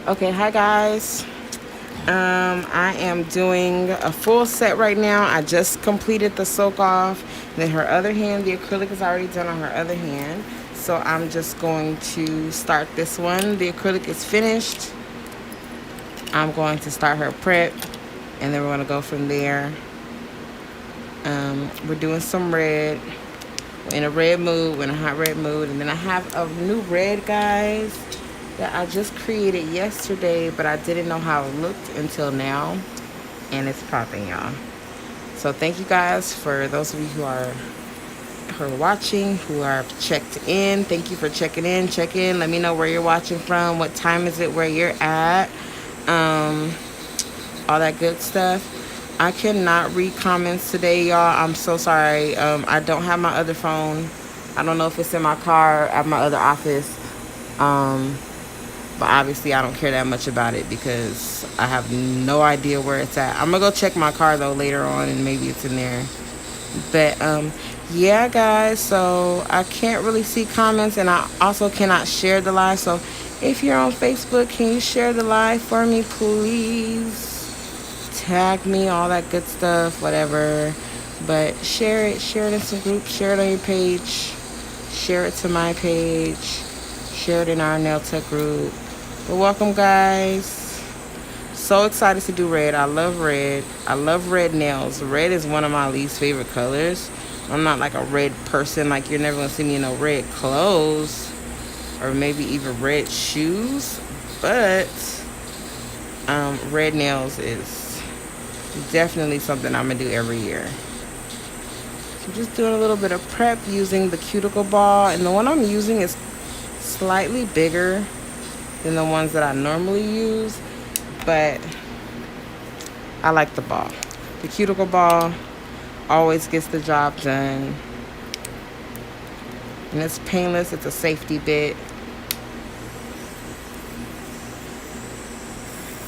Okay, hi guys. I am doing a full set right now. I just completed the soak off. Then her other hand, the acrylic is already done on her other hand. So I'm just going to start this one. The acrylic is finished. I'm going to start her prep, and then we're going to go from there. We're doing some red. We're in a red mood, we're in a hot red mood. And then I have a new red, guys, that I just created yesterday, but I didn't know how it looked until now. And it's popping, y'all. So thank you guys for those of you who are watching, who are checked in. Thank you for checking in. Check in. Let me know where you're watching from. What time is it? Where you're at? All that good stuff. I cannot read comments today, y'all. I'm so sorry. I don't have my other phone. I don't know if it's in my car at my other office. But obviously I don't care that much about it because I have no idea where it's at. I'm gonna go check my car though later on, and maybe it's in there. But yeah, guys, so I can't really see comments, and I also cannot share the live. So if you're on Facebook, can you share the live for me, please? Tag me, all that good stuff, whatever. But share it in some groups, share it on your page, share it to my page, share it in our nail tech group. But welcome, guys. So excited to do red. I love red. I love red nails. Red is one of my least favorite colors. I'm not like a red person. Like, you're never gonna see me in no red clothes or maybe even red shoes. But red nails is definitely something I'm gonna do every year. So just doing a little bit of prep using the cuticle ball, and the one I'm using is slightly bigger than the ones that I normally use, but I like the ball. The cuticle ball always gets the job done, and it's painless. It's a safety bit.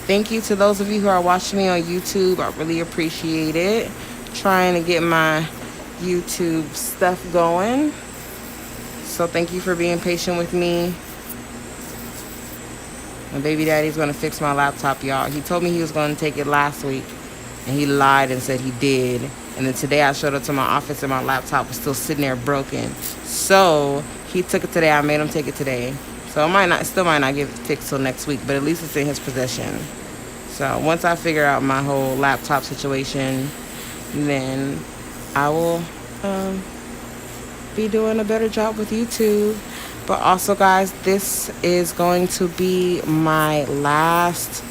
Thank you to those of you who are watching me on YouTube. I really appreciate it. Trying to get my YouTube stuff going. So thank you for being patient with me. My baby daddy's going to fix my laptop, y'all. He told me he was going to take it last week, and he lied and said he did. And then today I showed up to my office, and my laptop was still sitting there broken. So he took it today. I made him take it today. So I still might not get it fixed till next week, but at least it's in his possession. So once I figure out my whole laptop situation, then I will be doing a better job with YouTube. But also, guys, this is going to be my last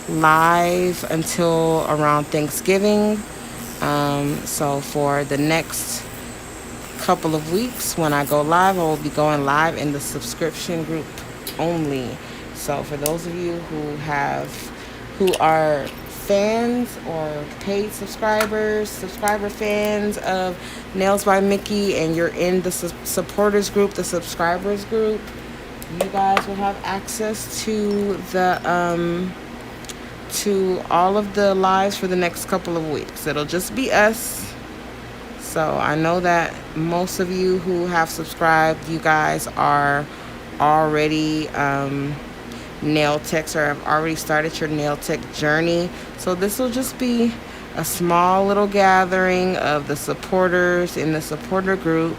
live until around Thanksgiving. So for the next couple of weeks, when I go live, I will be going live in the subscription group only. So for those of you who are fans or paid subscriber fans of Nails by Mickey, and you're in the supporters group, the subscribers group, you guys will have access to the to all of the lives for the next couple of weeks. It'll just be us. So I know that most of you who have subscribed, you guys are already nail techs or have already started your nail tech journey. So this will just be a small little gathering of the supporters in the supporter group,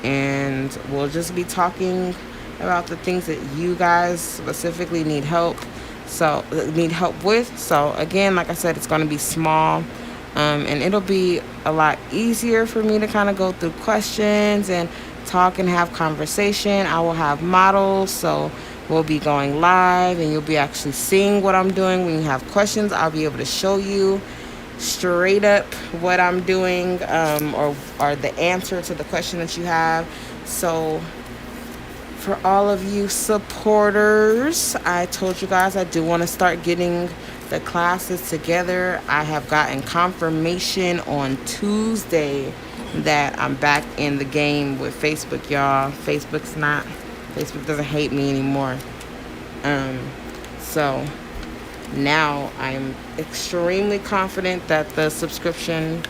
and we'll just be talking about the things that you guys specifically need help with. So again, like I said, it's going to be small, and it'll be a lot easier for me to kind of go through questions and talk and have conversation. I will have models, so we'll be going live, and you'll be actually seeing what I'm doing. When you have questions, I'll be able to show you straight up what I'm doing, or the answer to the question that you have. So for all of you supporters, I told you guys I do want to start getting the classes together. I have gotten confirmation on Tuesday that I'm back in the game with Facebook, y'all. Facebook doesn't hate me anymore. So now I'm extremely confident that the subscription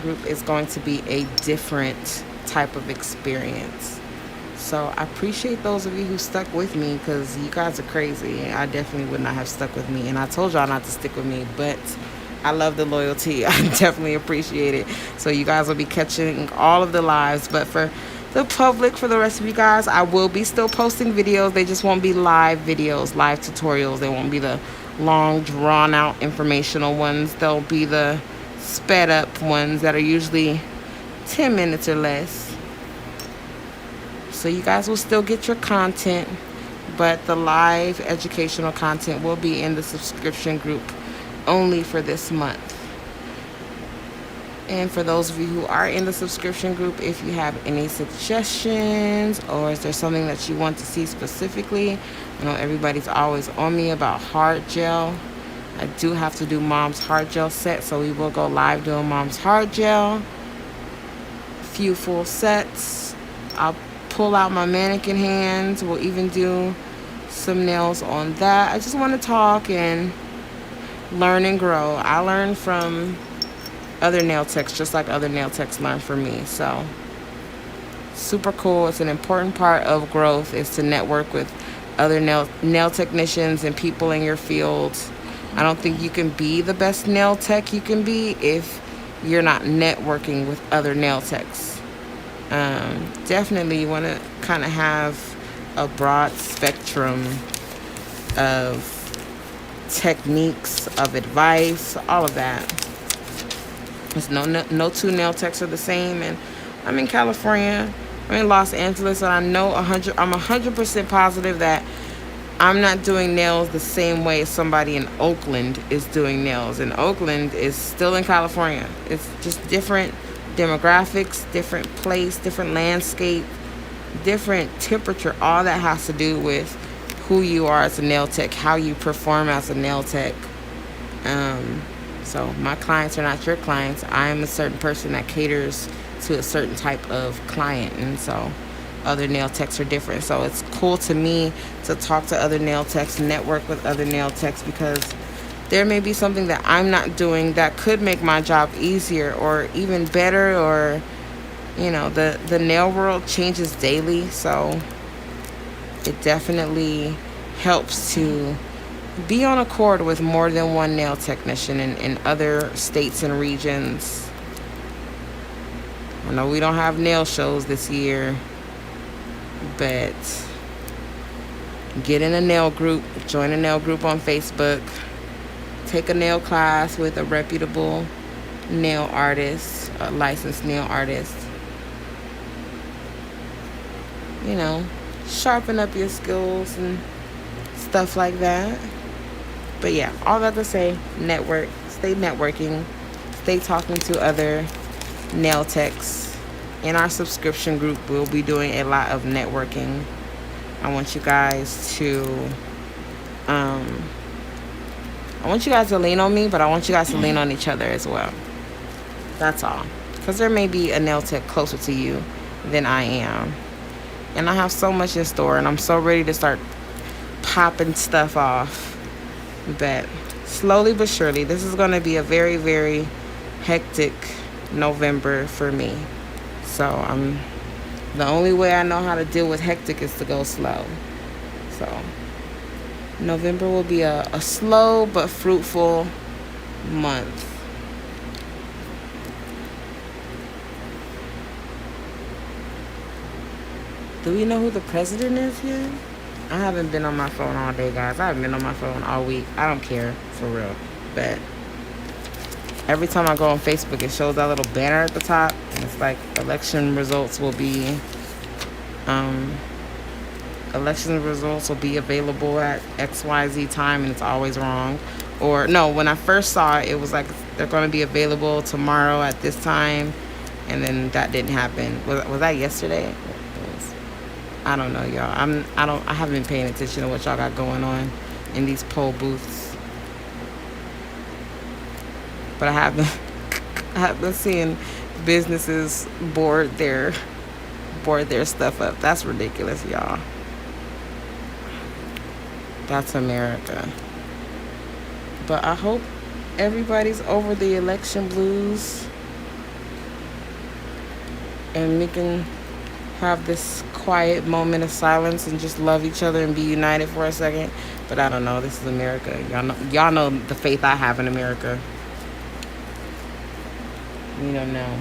group is going to be a different type of experience. So I appreciate those of you who stuck with me, because you guys are crazy. I definitely would not have stuck with me. And I told y'all not to stick with me, but I love the loyalty. I definitely appreciate it. So you guys will be catching all of the lives. But for the public, for the rest of you guys, I will be still posting videos. They just won't be live videos, live tutorials. They won't be the long, drawn out informational ones. They'll be the sped up ones that are usually 10 minutes or less. So you guys will still get your content, but the live educational content will be in the subscription group only for this month. And for those of you who are in the subscription group, if you have any suggestions, or is there something that you want to see specifically, I know everybody's always on me about hard gel. I do have to do mom's hard gel set, so we will go live doing mom's hard gel. A few full sets. I'll pull out my mannequin hands. We'll even do some nails on that. I just want to talk and learn and grow. I learn from other nail techs just like other nail techs learn from me. So super cool. It's an important part of growth, is to network with other nail technicians and people in your field. I don't think you can be the best nail tech you can be if you're not networking with other nail techs. Definitely want to kind of have a broad spectrum of techniques, of advice, all of that. There's no two nail techs are the same, and I'm in California, I'm in Los Angeles, and I know I'm 100% positive that I'm not doing nails the same way somebody in Oakland is doing nails. And Oakland is still in California. It's just different demographics, different place, different landscape, different temperature. All that has to do with who you are as a nail tech, how you perform as a nail tech. So my clients are not your clients. I am a certain person that caters to a certain type of client, and so other nail techs are different. So it's cool to me to talk to other nail techs, network with other nail techs, because there may be something that I'm not doing that could make my job easier or even better, or the nail world changes daily, so it definitely helps to be on accord with more than one nail technician in other states and regions. I know we don't have nail shows this year, but get in a nail group, join a nail group on Facebook, take a nail class with a reputable nail artist, a licensed nail artist. Sharpen up your skills and stuff like that. But yeah, all that to say, network, stay networking, stay talking to other nail techs. In our subscription group, we'll be doing a lot of networking. I want you guys to lean on me, but I want you guys to lean on each other as well. That's all. Because there may be a nail tech closer to you than I am. And I have so much in store, and I'm so ready to start popping stuff off. But slowly but surely, this is going to be a very, very hectic November for me. So the only way I know how to deal with hectic is to go slow. So November will be a slow but fruitful month. Do we know who the president is yet? I haven't been on my phone all day, guys. I haven't been on my phone all week. I don't care, for real. But every time I go on Facebook, it shows that little banner at the top. And it's like, election results will be available at XYZ time, and it's always wrong. Or, no, when I first saw it, it was like, they're going to be available tomorrow at this time. And then that didn't happen. Was that yesterday? I don't know, y'all. I haven't been paying attention to what y'all got going on in these poll booths. But I have been seeing businesses board their stuff up. That's ridiculous, y'all. That's America. But I hope everybody's over the election blues, and we can have this quiet moment of silence and just love each other and be united for a second. But I don't know. This is America. Y'all know the faith I have in America. You don't know.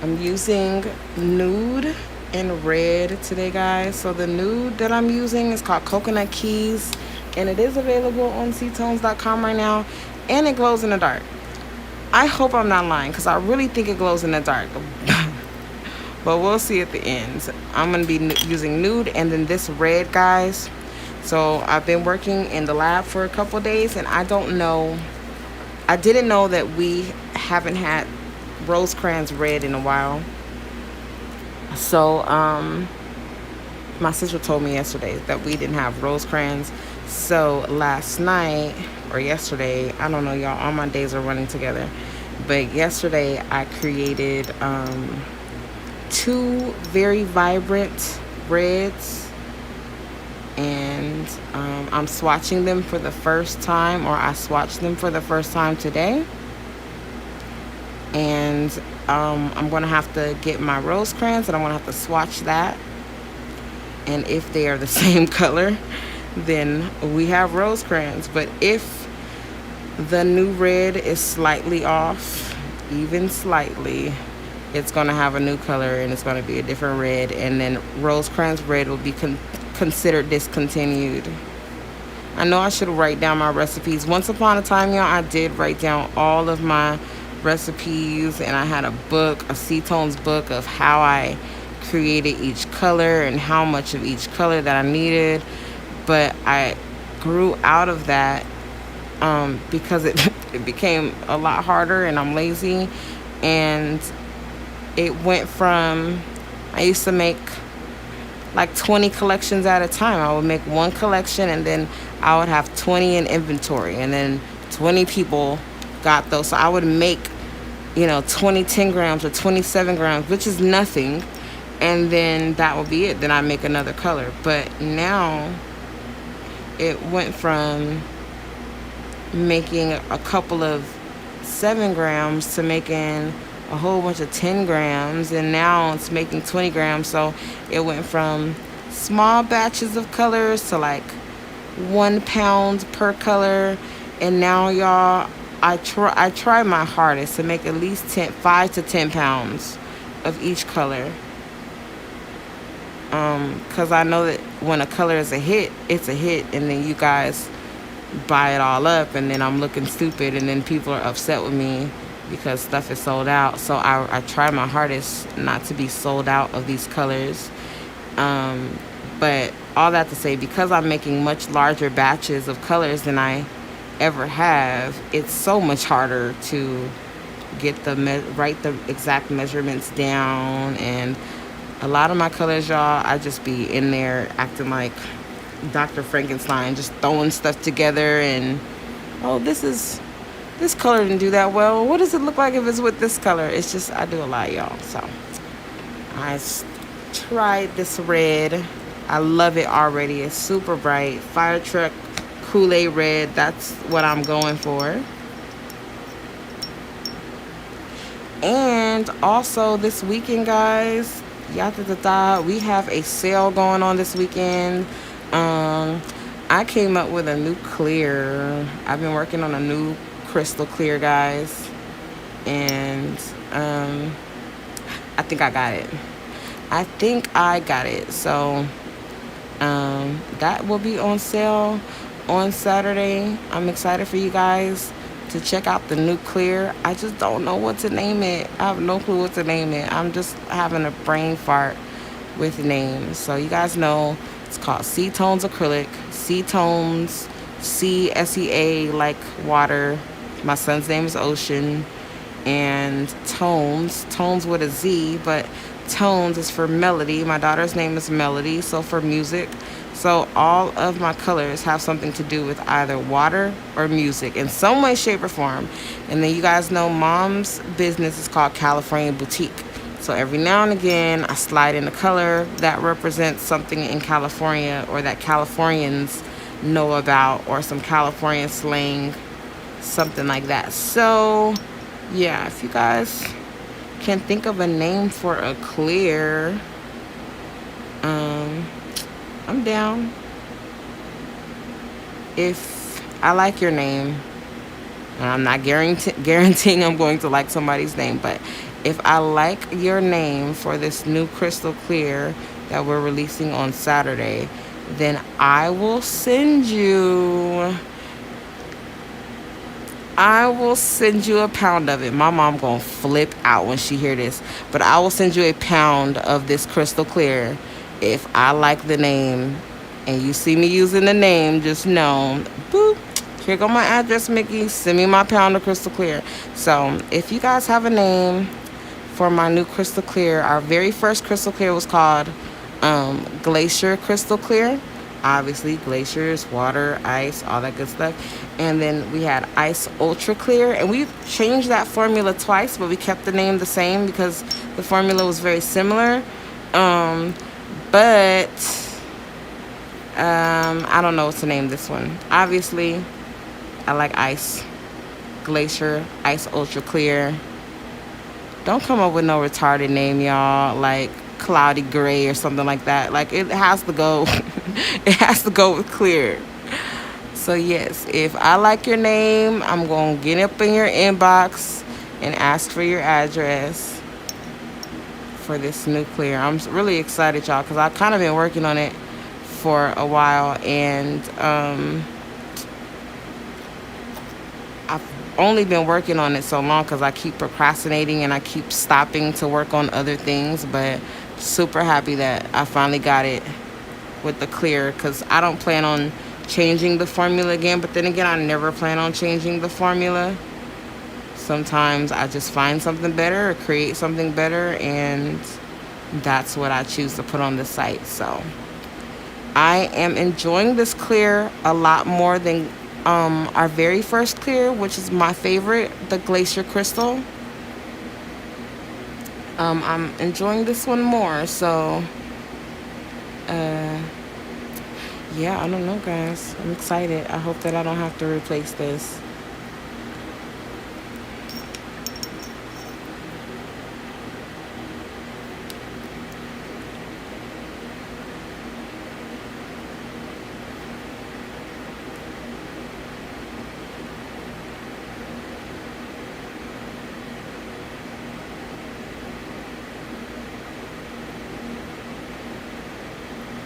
I'm using nude and red today, guys. So the nude that I'm using is called Coconut Keys, and it is available on ctones.com right now, and it glows in the dark. I hope I'm not lying, because I really think it glows in the dark. But we'll see at the end. I'm going to be using nude and then this red, guys. So I've been working in the lab for a couple days, and I didn't know that we haven't had Rosecrans red in a while. So my sister told me yesterday that we didn't have Rosecrans. So last night or yesterday, I don't know, y'all, all my days are running together, but yesterday I created 2 very vibrant reds, and I'm swatching them for the first time, or I swatched them for the first time today. And I'm going to have to get my Rosecrans, and I'm going to have to swatch that. And if they are the same color, then we have Rosecrans. But if the new red is slightly off, even slightly, it's going to have a new color, and it's going to be a different red. And then Rosecrans red will be considered discontinued. I know I should write down my recipes. Once upon a time, y'all, I did write down all of my recipes, and I had a book, a C-Tones book, of how I created each color and how much of each color that I needed. But I grew out of that because it became a lot harder, and I'm lazy. And it went from, I used to make like 20 collections at a time. I would make one collection, and then I would have 20 in inventory, and then 20 people got those. So I would make, 20 10 grams or 27 grams, which is nothing, and then that would be it. Then I make another color. But now it went from making a couple of 7 grams to making a whole bunch of 10 grams, and now it's making 20 grams. So it went from small batches of colors to like 1 pound per color. And now, y'all, I try my hardest to make at least 5 to 10 pounds of each color, because I know that when a color is a hit, it's a hit, and then you guys buy it all up, and then I'm looking stupid, and then people are upset with me because stuff is sold out. So I try my hardest not to be sold out of these colors. But all that to say, because I'm making much larger batches of colors than I ever have, it's so much harder to get write the exact measurements down. And a lot of my colors, y'all, I just be in there acting like Dr. Frankenstein, just throwing stuff together, and this color didn't do that well. What does it look like if it's with this color? It's just, I do a lot, y'all. So I tried this red. I love it already. It's super bright. Fire truck Kool-Aid red. That's what I'm going for. And also this weekend, guys, we have a sale going on this weekend. I came up with a new clear. I've been working on a new crystal clear, guys, and I think I got it. So that will be on sale on Saturday. I'm excited for you guys to check out the new clear. I just don't know what to name it. I have no clue what to name it. I'm just having a brain fart with names. So you guys know it's called C-Tones Acrylic. C-Tones, C-S-E-A, like water. My son's name is Ocean. And Tones with a Z, but Tones is for melody. My daughter's name is Melody, so for music. So all of my colors have something to do with either water or music in some way, shape, or form. And then you guys know Mom's business is called California Boutique. So every now and again, I slide in a color that represents something in California, or that Californians know about, or some California slang, something like that. So yeah, if you guys can think of a name for a clear, Um, I'm down. If I like your name, and I'm not guaranteeing I'm going to like somebody's name, but if I like your name for this new crystal clear that we're releasing on Saturday, then I will send you a pound of it. My mom gonna flip out when she hear this, but I will send you a pound of this crystal clear if I like the name, and you see me using the name. Just know, boop. Here go my address, Mickey. Send me my pound of crystal clear. So if you guys have a name for my new crystal clear, our very first crystal clear was called Glacier Crystal Clear. Obviously, glaciers, water, ice, all that good stuff. And then we had Ice Ultra Clear, and we changed that formula twice, but we kept the name the same because the formula was very similar. But I don't know what to name this one. Obviously, I like Ice Glacier, Ice Ultra Clear. Don't come up with no retarded name, y'all, like Cloudy Gray or something like that. Like, it has to go. It has to go with clear. So yes, if I like your name, I'm gonna get up in your inbox and ask for your address for this new clear. I'm really excited, y'all, because I've kind of been working on it for a while, and I've only been working on it so long because I keep procrastinating and I keep stopping to work on other things. But super happy that I finally got it with the clear, because I don't plan on changing the formula again. But then again, I never plan on changing the formula. Sometimes I just find something better or create something better, and that's what I choose to put on the site. So I am enjoying this clear a lot more than our very first clear, which is my favorite, the Glacier Crystal. I'm enjoying this one more. So yeah, I don't know, guys. I'm excited. I hope that I don't have to replace this.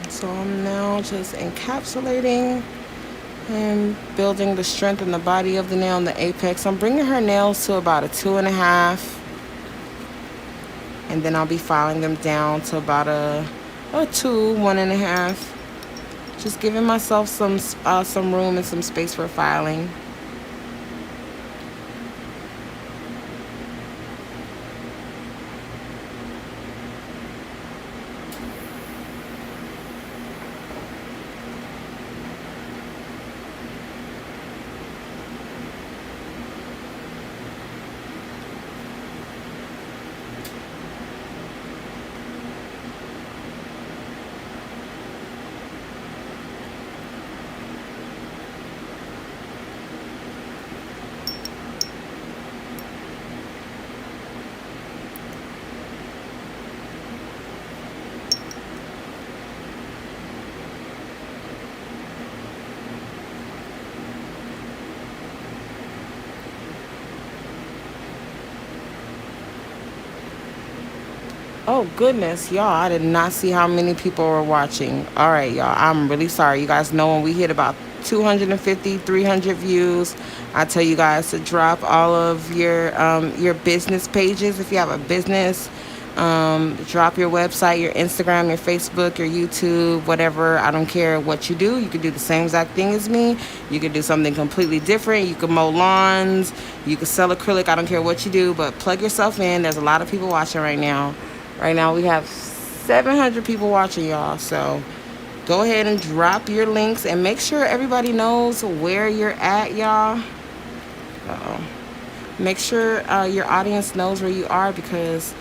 So I'm now just encapsulating and building the strength in the body of the nail and the apex. I'm bringing her nails to about a 2.5, and then I'll be filing them down to about a 2, 1.5. Just giving myself some room and some space for filing. Oh goodness, y'all, I did not see how many people were watching. All right, y'all, I'm really sorry. You guys know when we hit about 250, 300 views, I tell you guys to drop all of your business pages. If you have a business, drop your website, your Instagram, your Facebook, your YouTube, whatever. I don't care what you do. You could do the same exact thing as me. You could do something completely different. You could mow lawns. You could sell acrylic. I don't care what you do, but plug yourself in. There's a lot of people watching right now. Right now we have 700 people watching, y'all. So go ahead and drop your links and make sure everybody knows where you're at, y'all. Make sure your audience knows where you are, because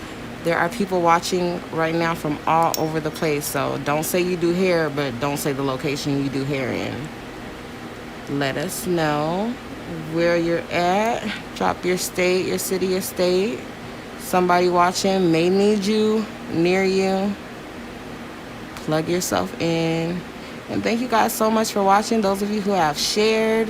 there are people watching right now from all over the place. So don't say you do hair, but don't say the location you do hair in. Let us know where you're at. Drop your state, your city, your state. Somebody watching may need you, near you. plug yourself in. And thank you guys so much for watching. Those of you who have shared,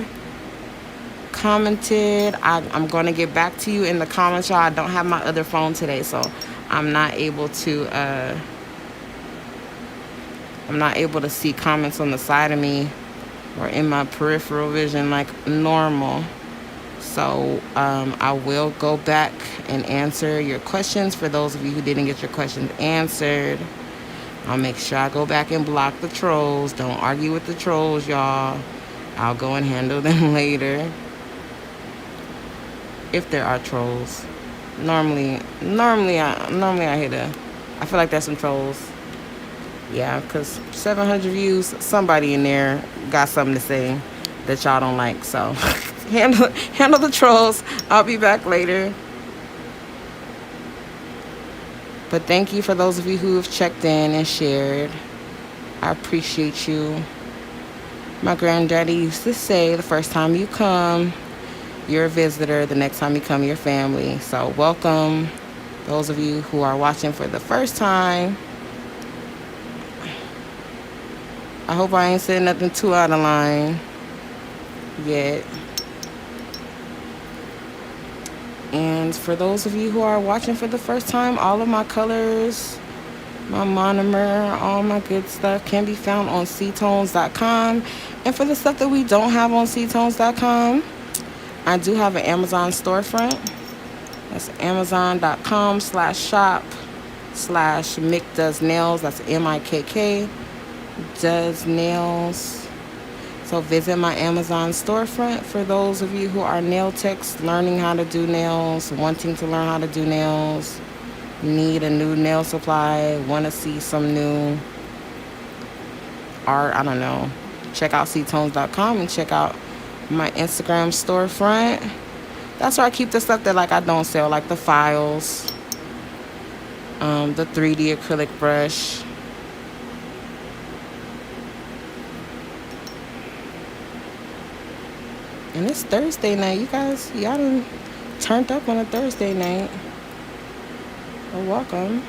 commented, I'm going to get back to you in the comments, y'all. I don't have my other phone today, so I'm not able to see comments on the side of me or in my peripheral vision like normal. So I will go back and answer your questions. For those of you who didn't get your questions answered, I'll make sure I go back and block the trolls. Don't argue with the trolls, y'all. I'll go and handle them later. If there are trolls. Normally I hit I feel like there's some trolls. Yeah, because 700 views, somebody in there got something to say that y'all don't like. So handle the trolls. I'll be back later. But thank you for those of you who have checked in and shared. I appreciate you. My granddaddy used to say, the first time you come, you're a visitor. The next time you come, you're family. So welcome. Those of you who are watching for the first time. I hope I ain't said nothing too out of line yet. And for those of you who are watching for the first time, all of my colors, my monomer, all my good stuff can be found on ctones.com. And for the stuff that we don't have on ctones.com, I do have an Amazon storefront. That's amazon.com/shop/Mick Does Nails. That's MIKK Does Nails. So visit my Amazon storefront for those of you who are nail techs, learning how to do nails, wanting to learn how to do nails, need a new nail supply, want to see some new art, I don't know. Check out ctones.com and check out my Instagram storefront. That's where I keep the stuff that like I don't sell, like the files, the 3D acrylic brush. And it's Thursday night. You guys, y'all done turned up on a Thursday night. Well, welcome.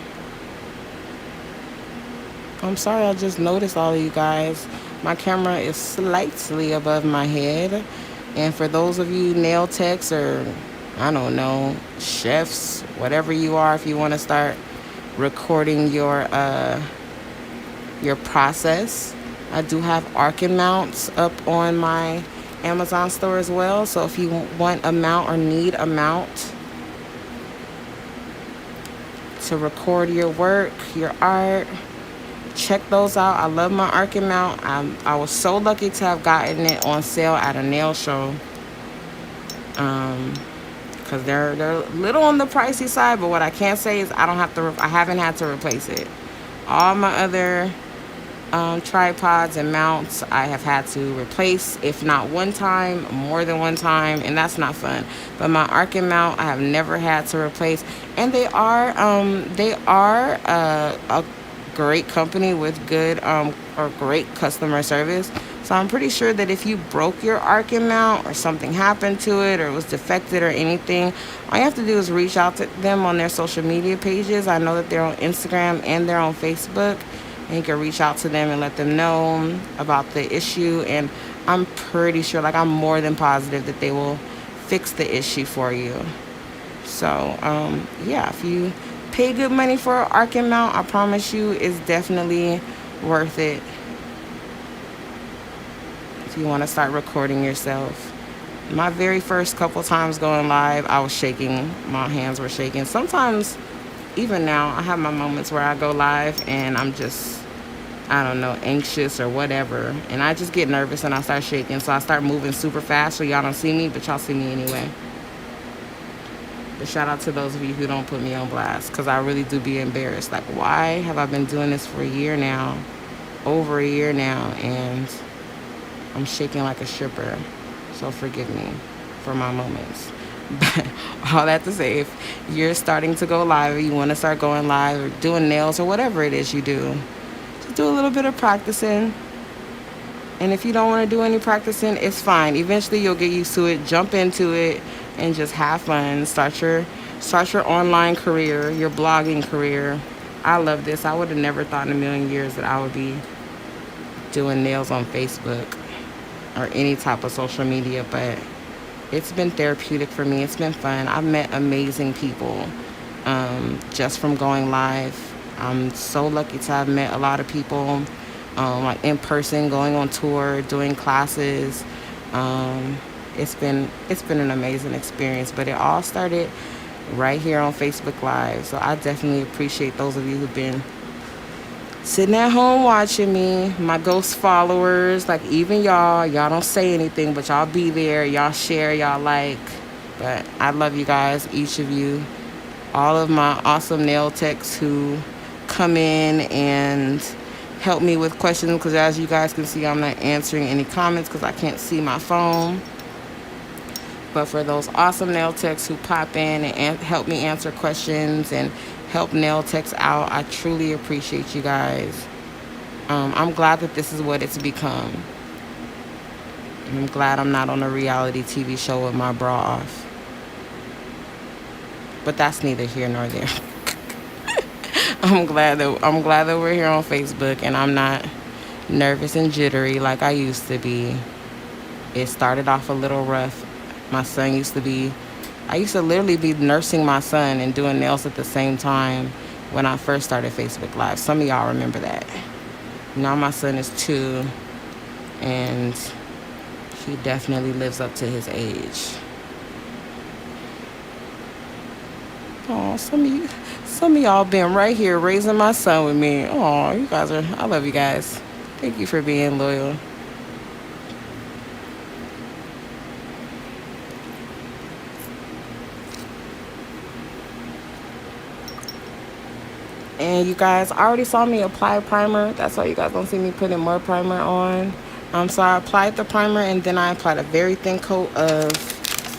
I'm sorry I just noticed all of you guys. My camera is slightly above my head. And for those of you nail techs or, I don't know, chefs, whatever you are, if you want to start recording your process, I do have Arkin mounts up on my Amazon store as well. So if you want a mount or need a mount to record your work, your art, check those out. I love my Arkin mount. I was so lucky to have gotten it on sale at a nail show, because they're a little on the pricey side, but what I can say is I haven't had to replace it. All my other tripods and mounts I have had to replace, if not one time, more than one time, and that's not fun. But my Arkin mount I have never had to replace, and they are a great company with good or great customer service. So I'm pretty sure that if you broke your Arkin mount or something happened to it or was defected or anything, all you have to do is reach out to them on their social media pages. I know that they're on Instagram and they're on Facebook. And you can reach out to them and let them know about the issue. And I'm pretty sure, like I'm more than positive that they will fix the issue for you. So, yeah, if you pay good money for an Arkin mount, I promise you it's definitely worth it. If you want to start recording yourself. My very first couple times going live, I was shaking. My hands were shaking. Sometimes, even now, I have my moments where I go live and I'm just, I don't know, anxious or whatever. And I just get nervous and I start shaking. So I start moving super fast so y'all don't see me, but y'all see me anyway. But shout out to those of you who don't put me on blast, because I really do be embarrassed. Like, why have I been doing this for a year now? Over a year now. And I'm shaking like a stripper. So forgive me for my moments. But all that to say, if you're starting to go live, or you want to start going live or doing nails or whatever it is you do, just do a little bit of practicing. And if you don't want to do any practicing, it's fine. Eventually you'll get used to it. Jump into it and just have fun. Start your online career, your blogging career, I love this. I would have never thought in a million years that I would be doing nails on Facebook or any type of social media, but it's been therapeutic for me. It's been fun. I've met amazing people just from going live. I'm so lucky to have met a lot of people, like in person, going on tour, doing classes. It's been an amazing experience, but it all started right here on Facebook Live. So I definitely appreciate those of you who've been sitting at home watching me, my ghost followers, like even y'all don't say anything, but y'all be there, y'all share, y'all like. But I love you guys, each of you, all of my awesome nail techs who come in and help me with questions, because as you guys can see, I'm not answering any comments because I can't see my phone. But for those awesome nail techs who pop in and help me answer questions and help nail techs out, I truly appreciate you guys. I'm glad that this is what it's become. I'm glad I'm not on a reality TV show with my bra off. But that's neither here nor there. I'm glad that we're here on Facebook and I'm not nervous and jittery like I used to be. It started off a little rough. My son I used to literally be nursing my son and doing nails at the same time when I first started Facebook Live. Some of y'all remember that. Now my son is 2 and he definitely lives up to his age. Oh, some of y'all been right here raising my son with me. Oh, I love you guys. Thank you for being loyal. And you guys already saw me apply primer. That's why you guys don't see me putting more primer on. So I applied the primer and then I applied a very thin coat of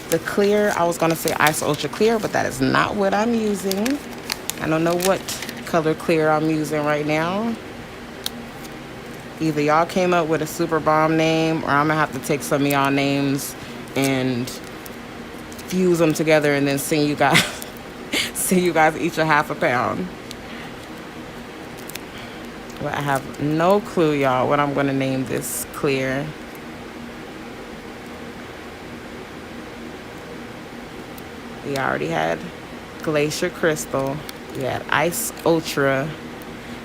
the clear. I was going to say Ice Ultra Clear, but that is not what I'm using. I don't know what color clear I'm using right now. Either y'all came up with a super bomb name or I'm going to have to take some of y'all names and fuse them together and then send you guys each a half a pound. But I have no clue, y'all, what I'm going to name this clear. We already had Glacier Crystal. We had Ice Ultra.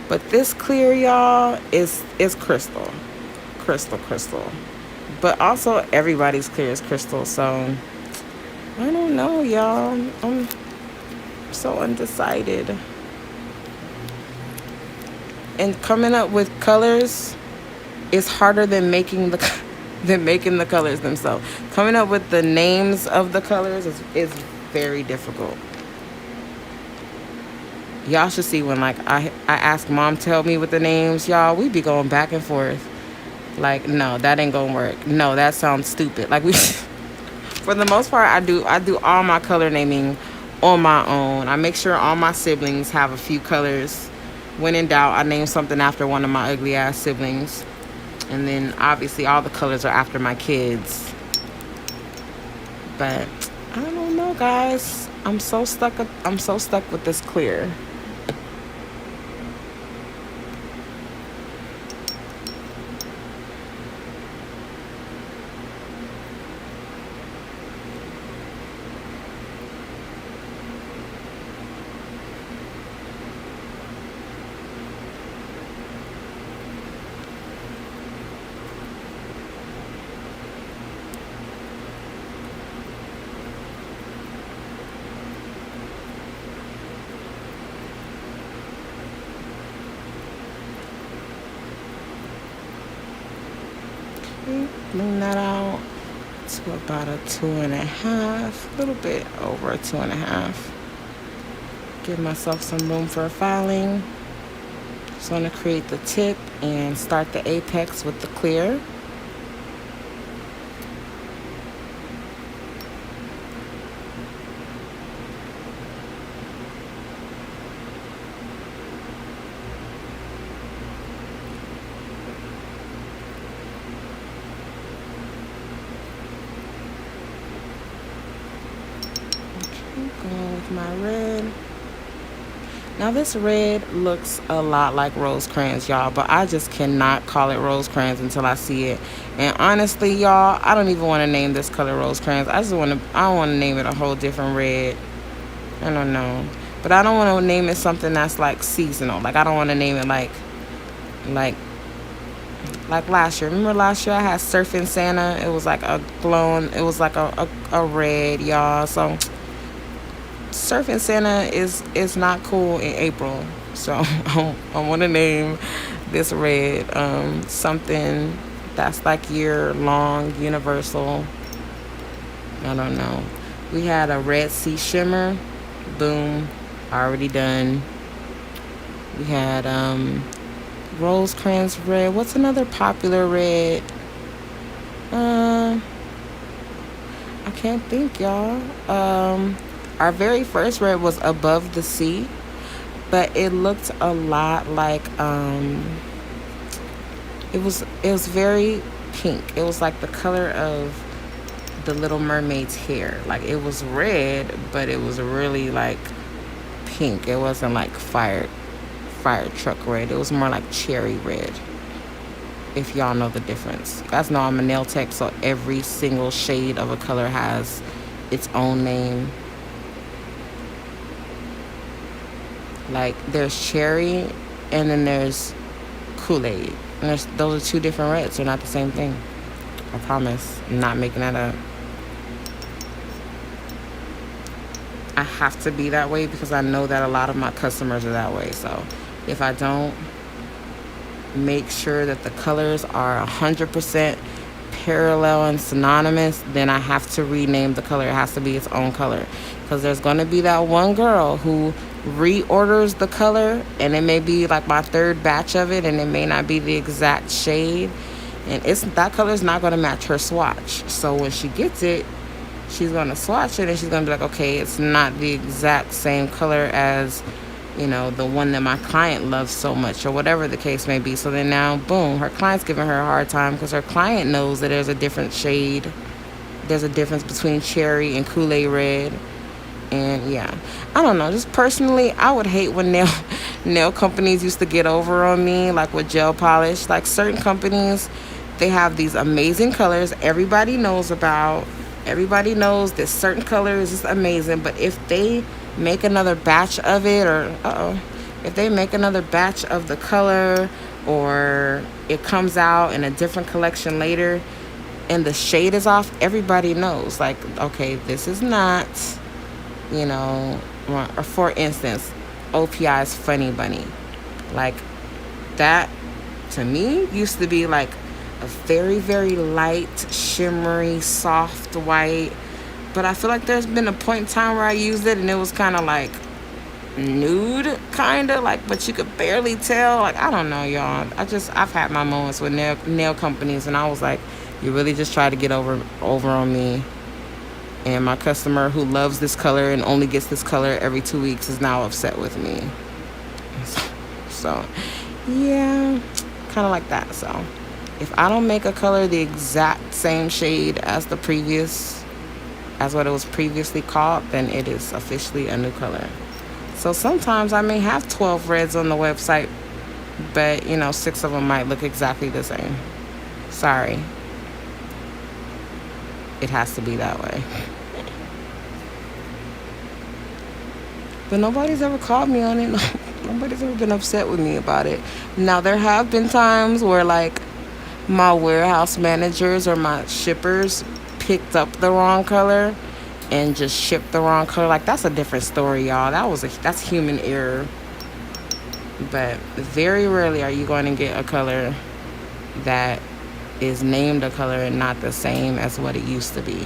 But this clear, y'all, is crystal. Crystal. But also everybody's clear is crystal. So, I don't know, y'all. I'm so undecided. And coming up with colors is harder than making the colors themselves. Coming up with the names of the colors is very difficult. Y'all should see when like I ask mom to help me with the names, y'all, we be going back and forth. Like, no, that ain't gonna work. No, that sounds stupid. Like for the most part, I do all my color naming on my own. I make sure all my siblings have a few colors. When in doubt, I name something after one of my ugly ass siblings. And then obviously all the colors are after my kids. But I don't know, guys. I'm so stuck with this clear. Bring that out to about a 2.5, a little bit over a 2.5. Give myself some room for filing. So I'm going to create the tip and start the apex with the clear. Going with my red. Now this red looks a lot like rose crayons, y'all, but I just cannot call it rose crayons until I see it. And honestly, y'all, I don't even want to name this color rose crayons. I don't want to name it a whole different red. I don't know. But I don't want to name it something that's like seasonal. Like I don't want to name it like last year. Remember last year I had Surfing Santa? It was like a glowing, it was like a red, y'all. So Surfing Santa is not cool in April. So I want to name this red something that's like year long, universal. I don't know. We had a Red Sea Shimmer. Boom. Already done. We had Rose Crayons red. What's another popular red? I can't think, y'all. Our very first red was Above the Sea, but it looked a lot like it was very pink. It was like the color of the Little Mermaid's hair. Like it was red, but it was really like pink. It wasn't like fire truck red. It was more like cherry red. If y'all know the difference. You guys know I'm a nail tech, so every single shade of a color has its own name. Like there's cherry and then there's Kool-Aid. And those are two different reds. They're not the same thing. I promise. I'm not making that up. I have to be that way because I know that a lot of my customers are that way. So if I don't make sure that the colors are 100% parallel and synonymous, then I have to rename the color. It has to be its own color. Because there's going to be that one girl who reorders the color, and it may be like my third batch of it, and it may not be the exact shade. And that color is not going to match her swatch. So when she gets it, she's going to swatch it, and she's going to be like, okay, it's not the exact same color as, you know, the one that my client loves so much, or whatever the case may be. So then now, boom, her client's giving her a hard time because her client knows that there's a different shade. There's a difference between cherry and Kool-Aid red. And yeah, I don't know. Just personally, I would hate when nail companies used to get over on me, like with gel polish. Like certain companies, they have these amazing colors everybody knows about. Everybody knows that certain color is just amazing. But if they make another batch of it, or if they make another batch of the color, or it comes out in a different collection later and the shade is off, everybody knows, like, okay, this is not, you know, or for instance, OPI's Funny Bunny. Like that to me used to be like a very, very light, shimmery, soft white. But I feel like there's been a point in time where I used it and it was kind of like nude, kind of like, but you could barely tell. Like, I don't know, y'all. I've had my moments with nail companies, and I was like, you really just try to get over on me. And my customer who loves this color and only gets this color every 2 weeks is now upset with me. So yeah, kind of like that. So if I don't make a color the exact same shade as what it was previously called, then it is officially a new color. So sometimes I may have 12 reds on the website, but 6 of them might look exactly the same. Sorry. It has to be that way. But nobody's ever called me on it. Nobody's ever been upset with me about it. Now, there have been times where, like, my warehouse managers or my shippers picked up the wrong color and just shipped the wrong color. Like, that's a different story, y'all. That's human error. But very rarely are you going to get a color that is named a color and not the same as what it used to be.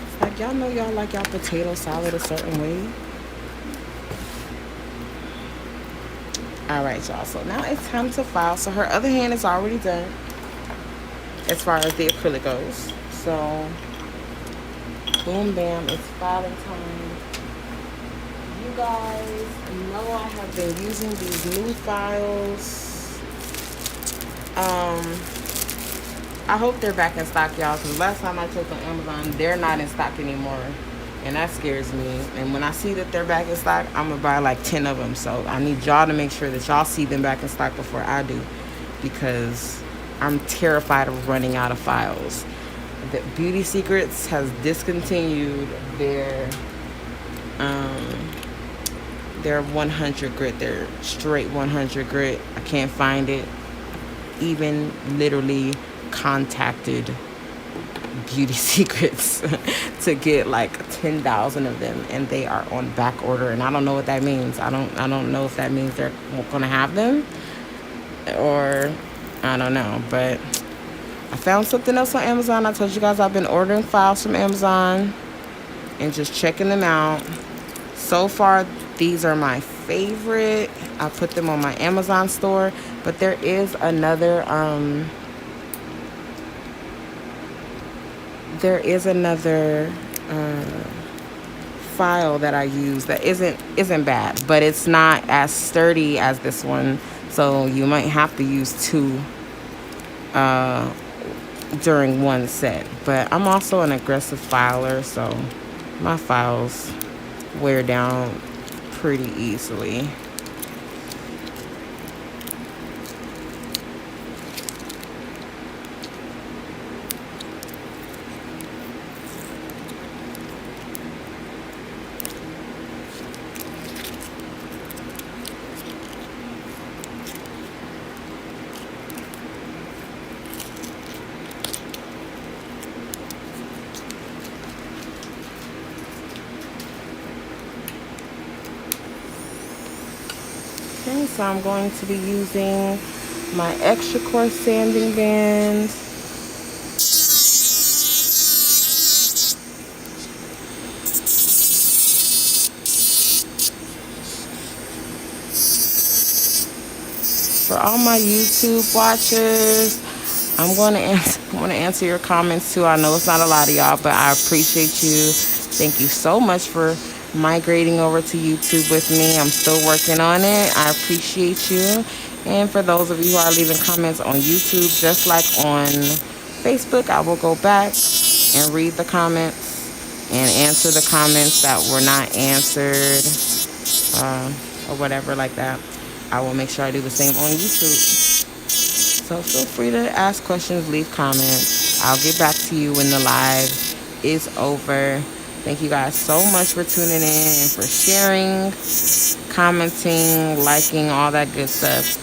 It's like, y'all know y'all like y'all potato salad a certain way. Alright, y'all, so now it's time to file. So her other hand is already done as far as the acrylic goes. So boom, bam, it's filing time. You guys know I have been using these new files. I I hope they're back in stock, y'all, because last time I checked on Amazon, they're not in stock anymore. And that scares me. And when I see that they're back in stock, I'm going to buy like 10 of them. So I need y'all to make sure that y'all see them back in stock before I do, because I'm terrified of running out of files. The Beauty Secrets has discontinued their 100 grit, their straight 100 grit. I can't find it. Even literally contacted Beauty Secrets to get like 10,000 of them, and they are on back order, and I don't know what that means. I don't know if that means they're gonna have them, or I don't know. But I found something else on Amazon. I told you guys I've been ordering files from Amazon and just checking them out. So far, these are my favorite. I put them on my Amazon store, but there is another file that I use that isn't bad, but it's not as sturdy as this one, so you might have to use two during one set. But I'm also an aggressive filer, so my files wear down pretty easily. Okay, so I'm going to be using my extra coarse sanding band. For all my YouTube watchers, I'm going to answer your comments too. I know it's not a lot of y'all, but I appreciate you. Thank you so much for migrating over to YouTube with me. I'm still working on it. I appreciate you. And for those of you who are leaving comments on YouTube, just like on Facebook, I will go back and read the comments and answer the comments that were not answered, or whatever like that. I will make sure I do the same on YouTube. So feel free to ask questions, leave comments. I'll get back to you when the live is over. Thank you guys so much for tuning in and for sharing, commenting, liking, all that good stuff.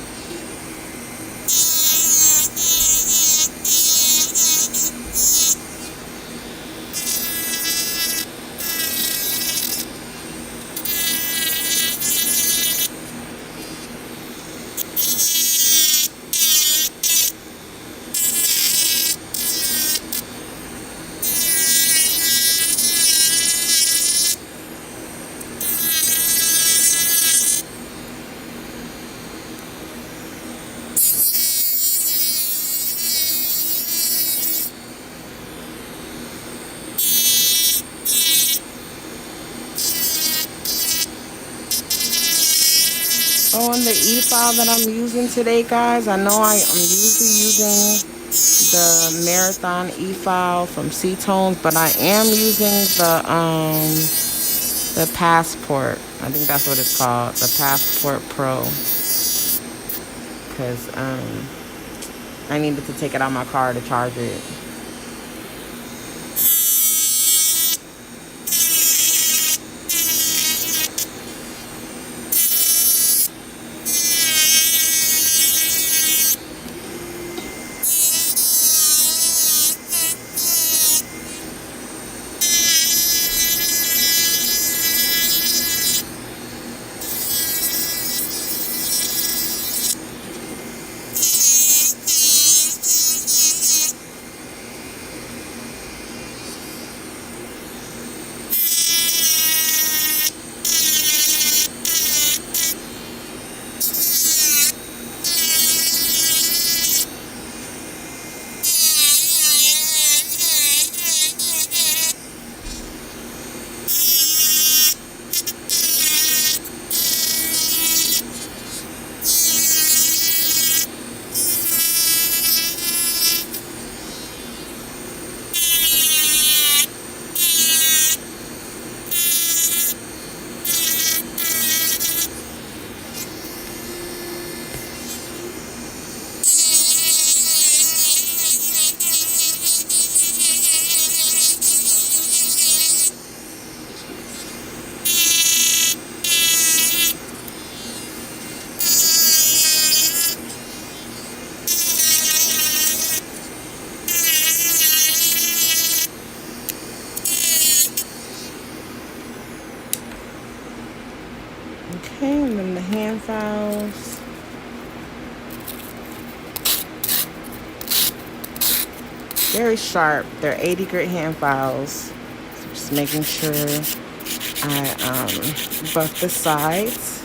Oh, and the e-file that I'm using today, guys, I know I'm usually using the Marathon e-file from Cetones, but I am using the Passport. I think that's what it's called, the Passport Pro, because I needed to take it out of my car to charge it. very sharp. They're 80 grit hand files. So just making sure I buff the sides,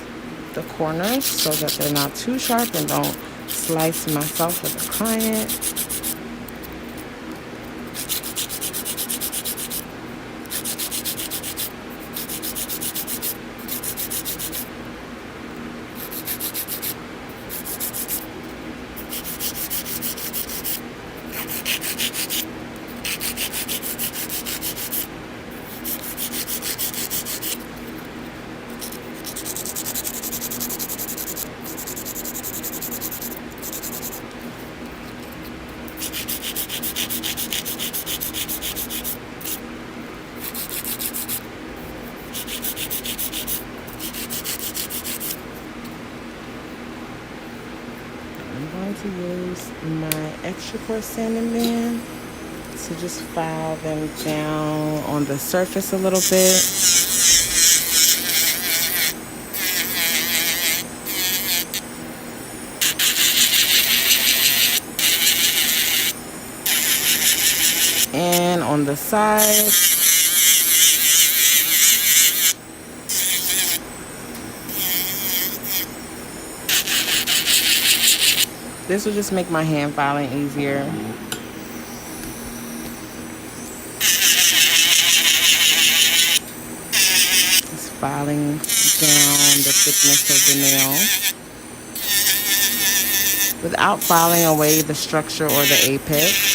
the corners, so that they're not too sharp and don't slice myself or the client. I'm going to use my extra coarse sanding band to just file them down on the surface a little bit. And on the side. This will just make my hand filing easier. Just filing down the thickness of the nail without filing away the structure or the apex.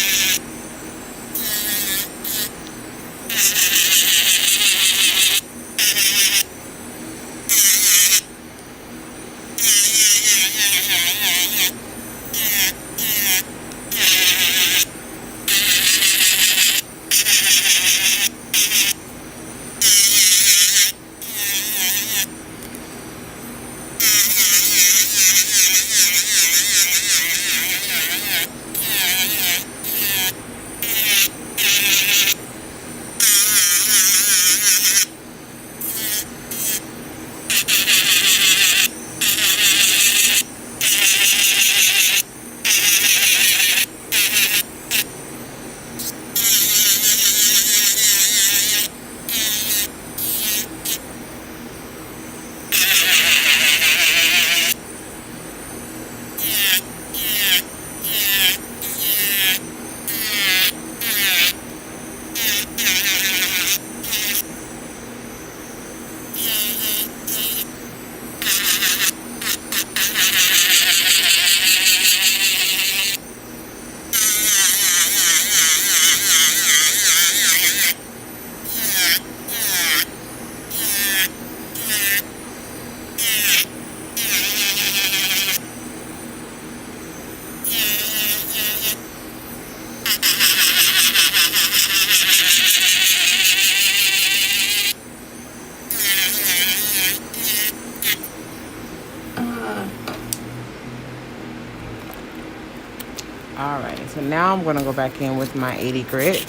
Alright, so now I'm going to go back in with my 80 grit.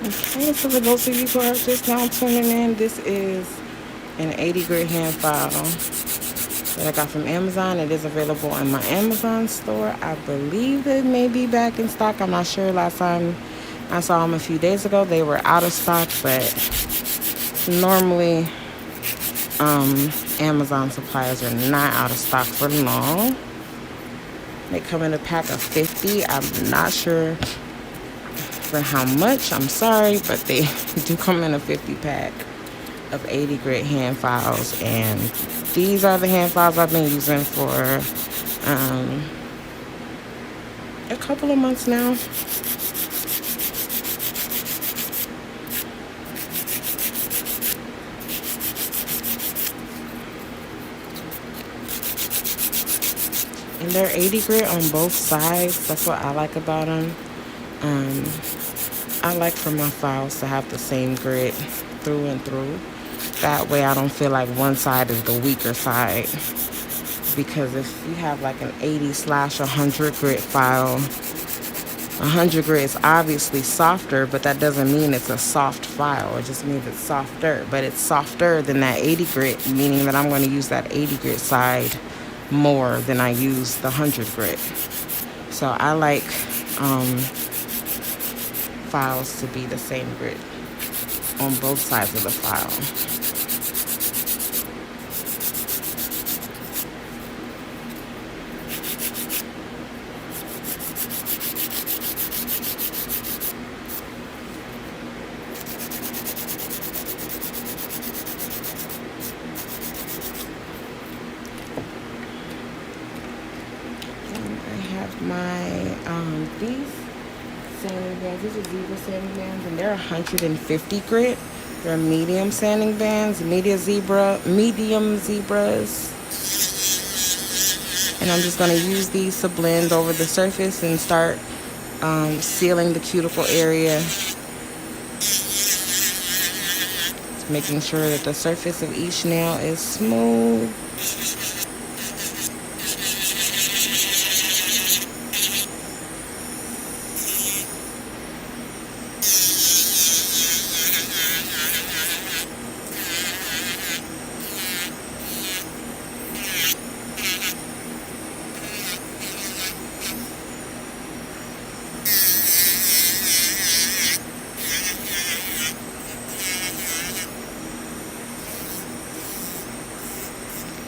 Okay, so for those of you who are just now tuning in, this is an 80 grit hand file that I got from Amazon. It is available in my Amazon store. I believe it may be back in stock. I'm not sure. Last time I saw them a few days ago, they were out of stock, but normally Amazon suppliers are not out of stock for long. They come in a pack of 50. I'm not sure for how much. I'm sorry, but they do come in a 50 pack of 80 grit hand files, and these are the hand files I've been using for a couple of months now. And they're 80 grit on both sides. That's what I like about them. I like for my files to have the same grit through and through. That way I don't feel like one side is the weaker side. Because if you have like an 80/100 grit file, 100 grit is obviously softer, but that doesn't mean it's a soft file. It just means it's softer. But it's softer than that 80 grit, meaning that I'm going to use that 80 grit side more than I use the 100 grit. So I like files to be the same grit on both sides of the file. My these sanding bands, these are zebra sanding bands, and they're 150 grit. They're medium sanding bands, medium zebras, and I'm just going to use these to blend over the surface and start sealing the cuticle area, making sure that the surface of each nail is smooth.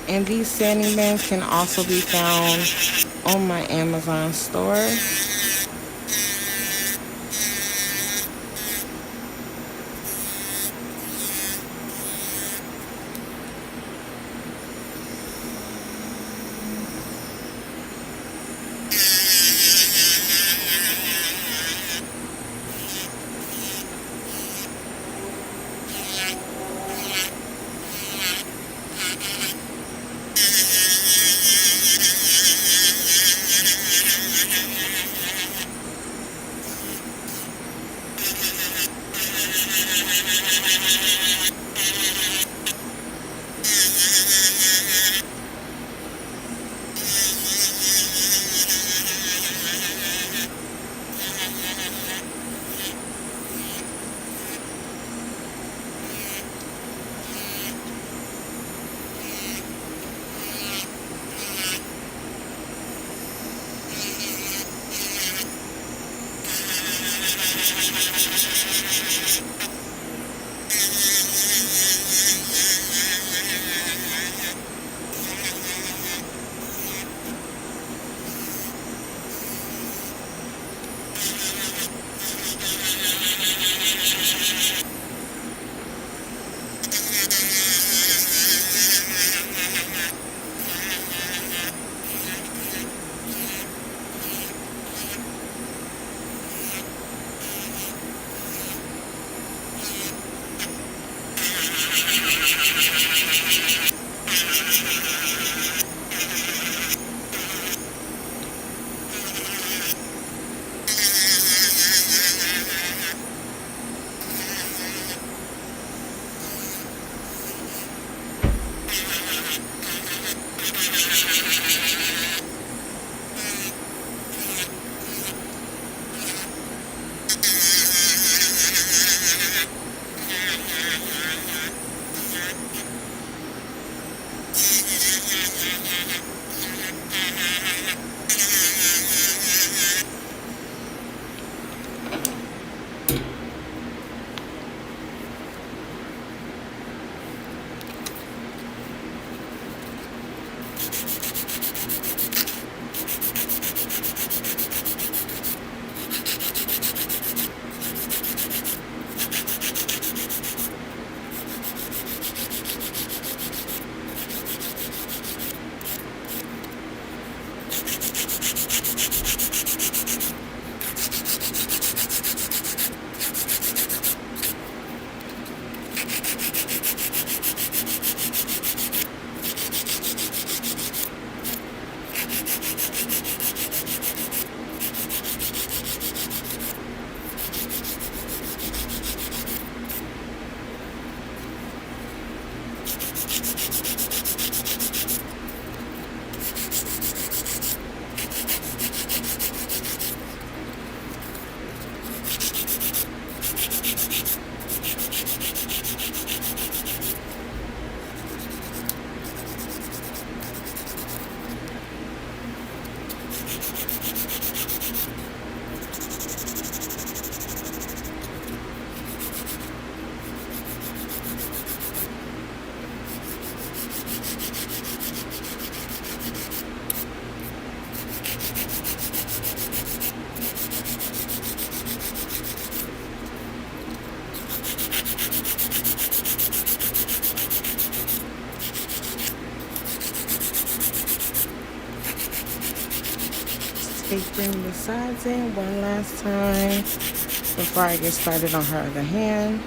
And these sanding bands can also be found on my Amazon store. just bring the sides in one last time before I get started on her other hand.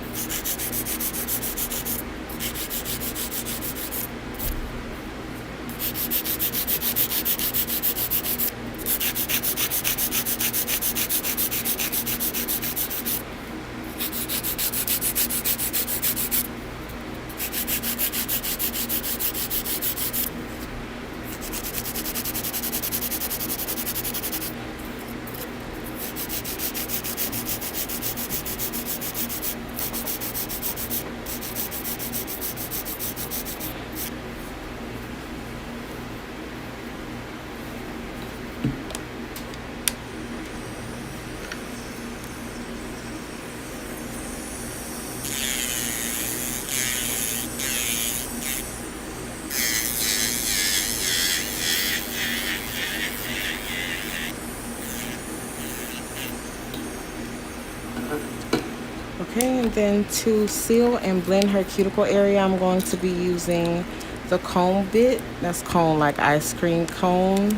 Okay, and then to seal and blend her cuticle area, I'm going to be using the cone bit. That's cone like ice cream cone.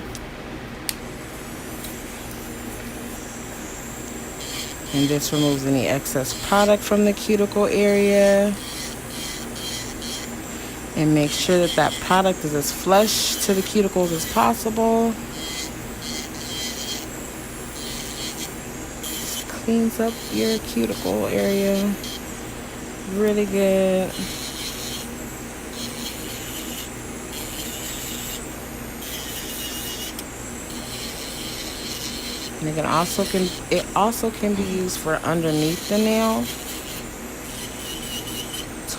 And this removes any excess product from the cuticle area. And make sure that that product is as flush to the cuticles as possible. Just cleans up your cuticle area really good. And it also can be used for underneath the nail,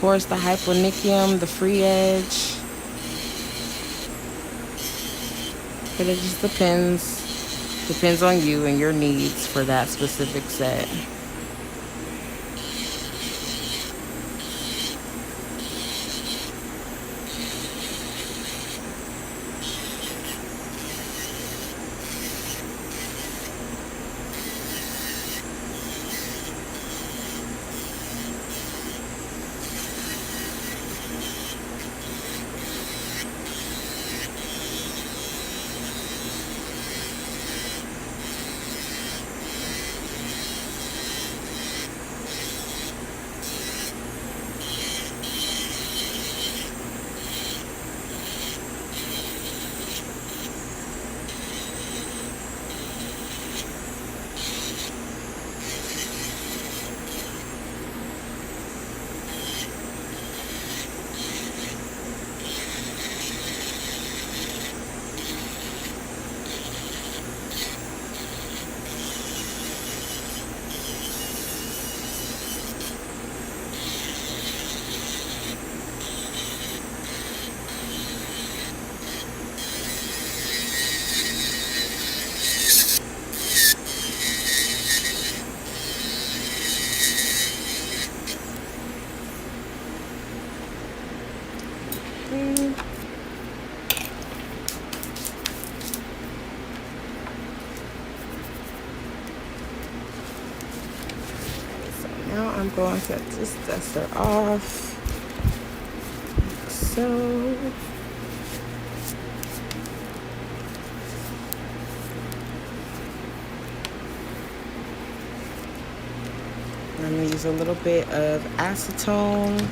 towards the hyponychium, the free edge. But it just depends on you and your needs for that specific set. Now I'm going to just dust her off, like so. I'm going to use a little bit of acetone.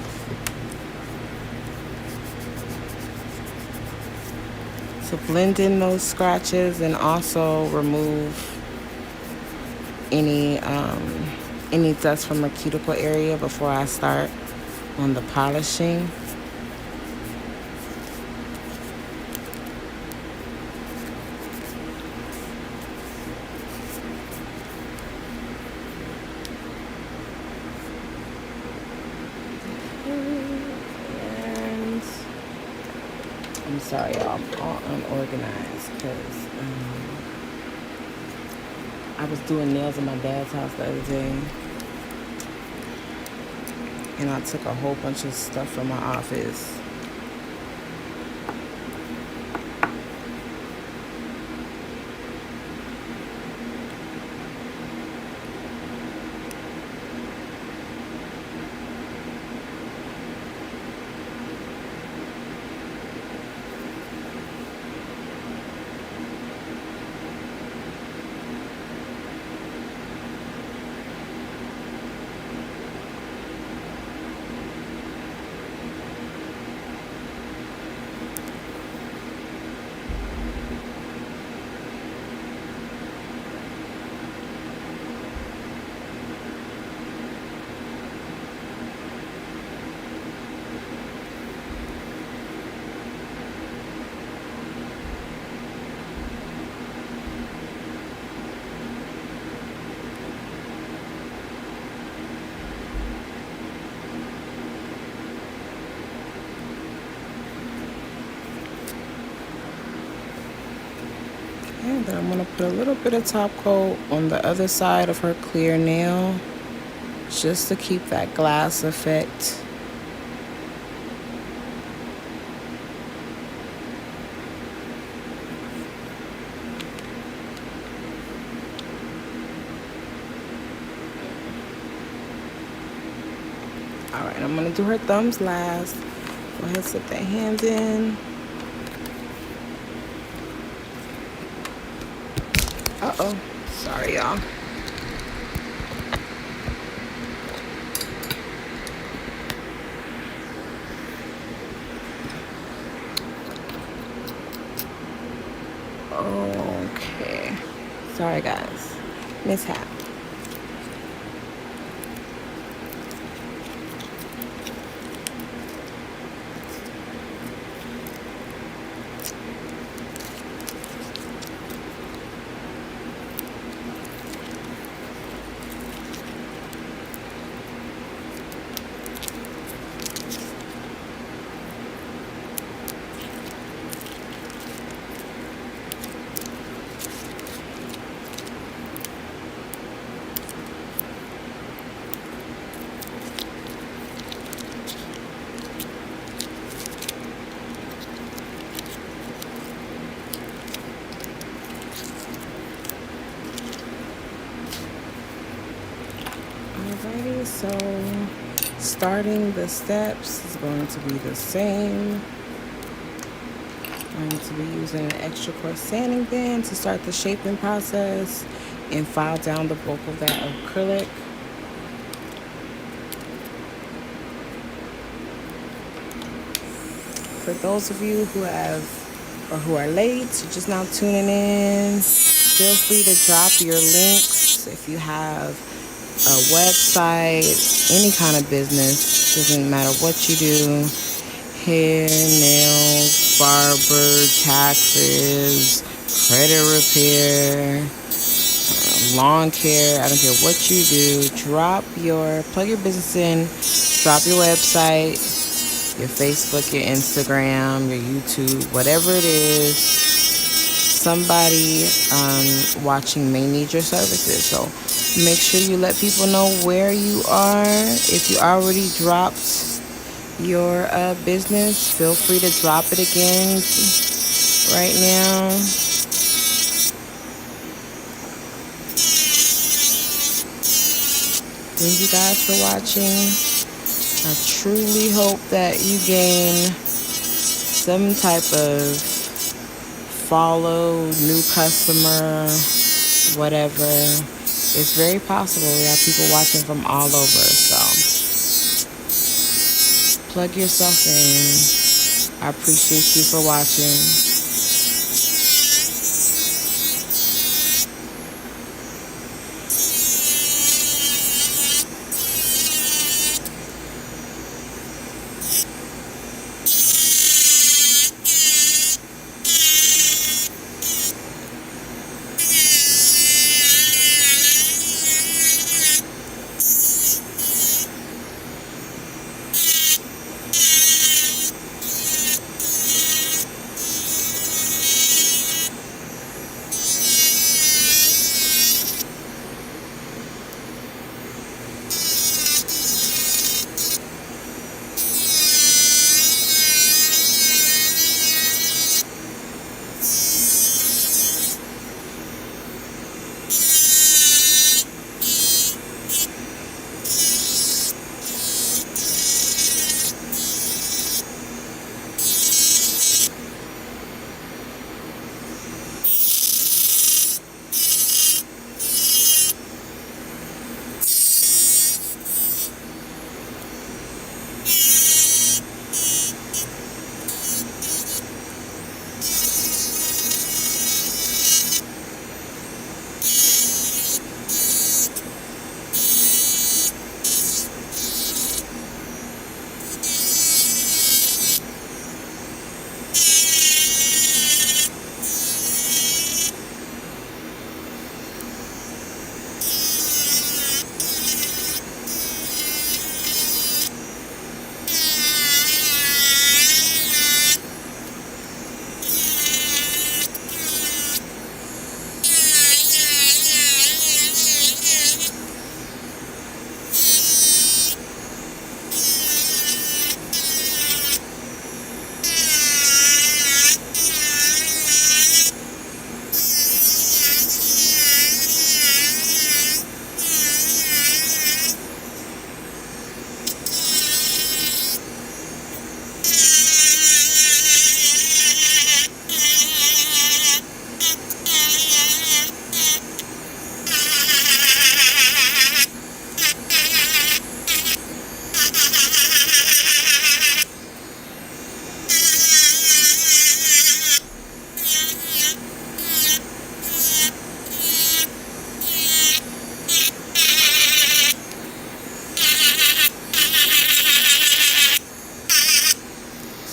To blend in those scratches and also remove any dust from the cuticle area before I start on the polishing. And I'm sorry, y'all, I'm all unorganized because I was doing nails in my dad's house the other day. And I took a whole bunch of stuff from my office. Then I'm going to put a little bit of top coat on the other side of her clear nail, just to keep that glass effect. Alright, I'm going to do her thumbs last. Go ahead and slip that hand in. Uh-oh. Sorry, y'all. Okay. Sorry, guys. Mishap. Alrighty, so starting the steps is going to be the same. I'm going to be using an extra coarse sanding band to start the shaping process and file down the bulk of that acrylic. For those of you who are late, just now tuning in, feel free to drop your links if you have a website, any kind of business, doesn't matter what you do, hair, nails, barber, taxes, credit repair, lawn care, I don't care what you do, plug your business in, drop your website, your Facebook, your Instagram, your YouTube, whatever it is, somebody watching may need your services. So make sure you let people know where you are. If you already dropped your business, feel free to drop it again right now. Thank you guys for watching. I truly hope that you gain some type of follow, new customer, whatever. It's very possible. We have people watching from all over, so plug yourself in. I appreciate you for watching.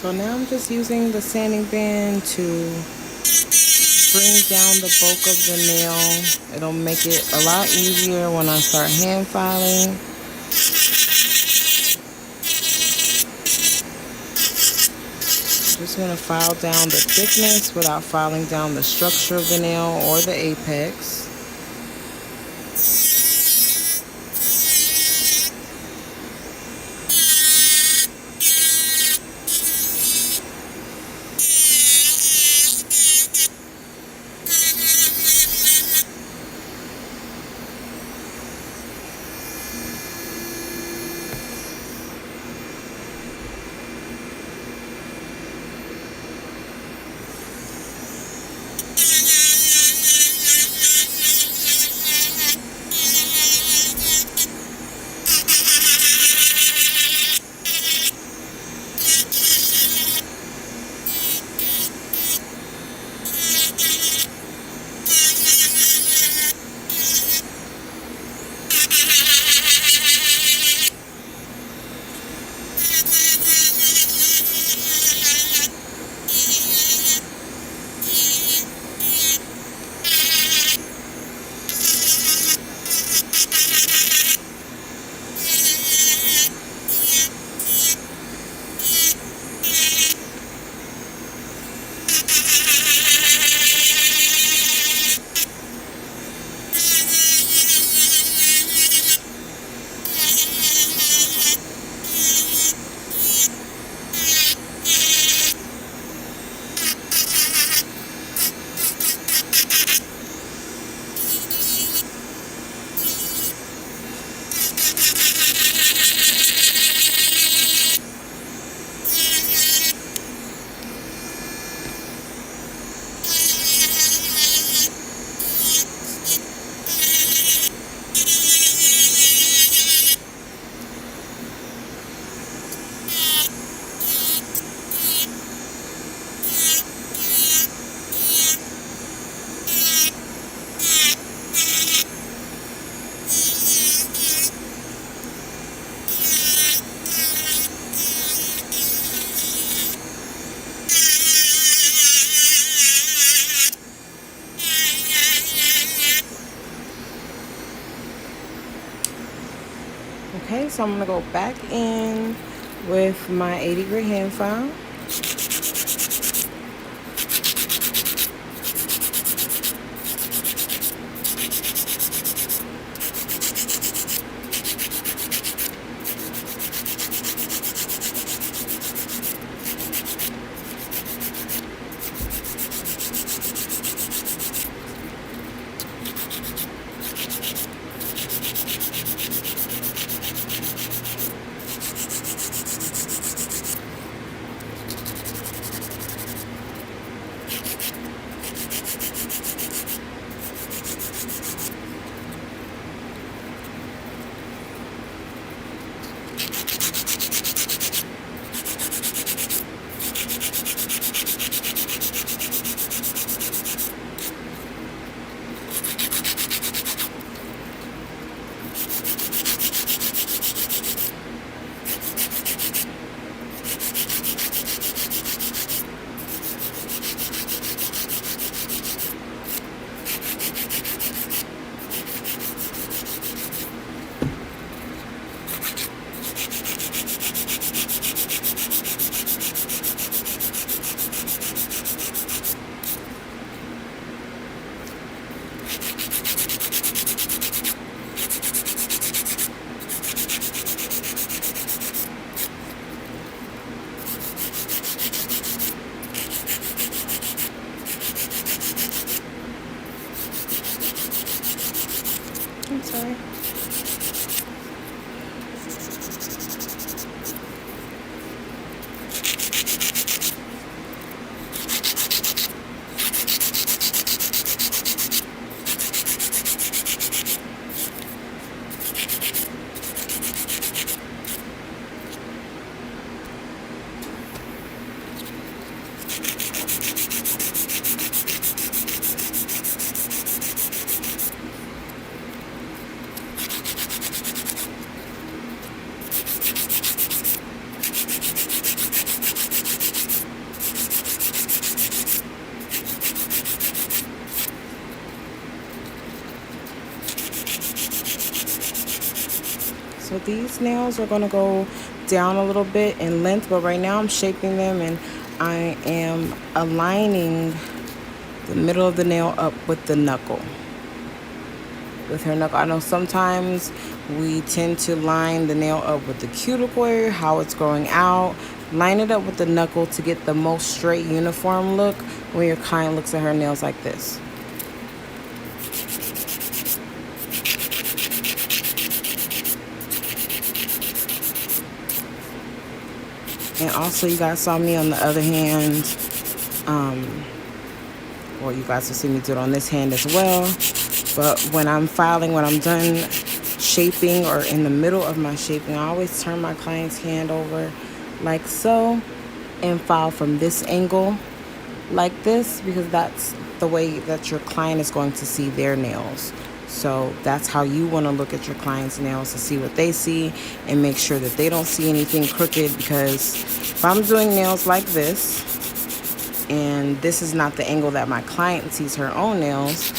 So now I'm just using the sanding band to bring down the bulk of the nail. It'll make it a lot easier when I start hand filing. Just going to file down the thickness without filing down the structure of the nail or the apex. Okay, so I'm going to go back in with my 80 grit hand file. So these nails are going to go down a little bit in length, but right now I'm shaping them, and I am aligning the middle of the nail up with the knuckle. With her knuckle, I know sometimes we tend to line the nail up with the cuticle area, how it's growing out. Line it up with the knuckle to get the most straight, uniform look when your client looks at her nails like this. And also, you guys saw me on the other hand. Well, you guys will see me do it on this hand as well. But when I'm filing, when I'm done shaping or in the middle of my shaping, I always turn my client's hand over like so and file from this angle like this, because that's the way that your client is going to see their nails. So that's how you want to look at your client's nails, to see what they see and make sure that they don't see anything crooked. Because if I'm doing nails like this and this is not the angle that my client sees her own nails,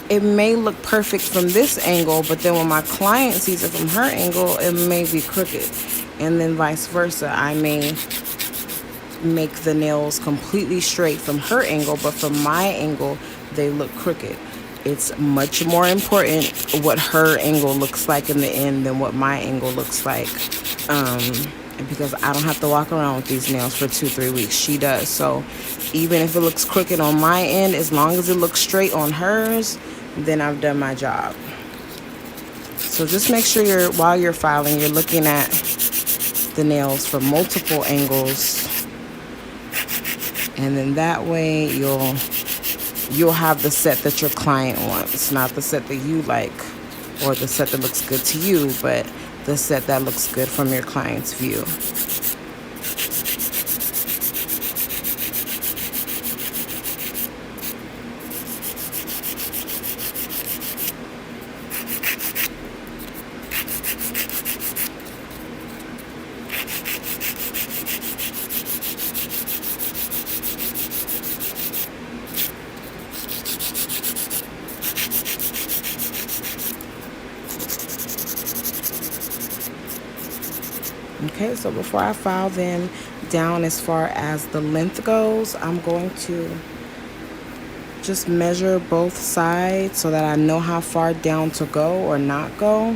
it may look perfect from this angle, but then when my client sees it from her angle, it may be crooked. And then vice versa. I may make the nails completely straight from her angle, but from my angle, they look crooked. It's much more important what her angle looks like in the end than what my angle looks like. Because I don't have to walk around with these nails for 2-3 weeks. She does. So even if it looks crooked on my end, as long as it looks straight on hers, then I've done my job. So just make sure while you're filing, you're looking at the nails from multiple angles, and then that way you'll have the set that your client wants, not the set that you like or the set that looks good to you, but the set that looks good from your client's view. Okay, so before I file them down as far as the length goes, I'm going to just measure both sides so that I know how far down to go or not go.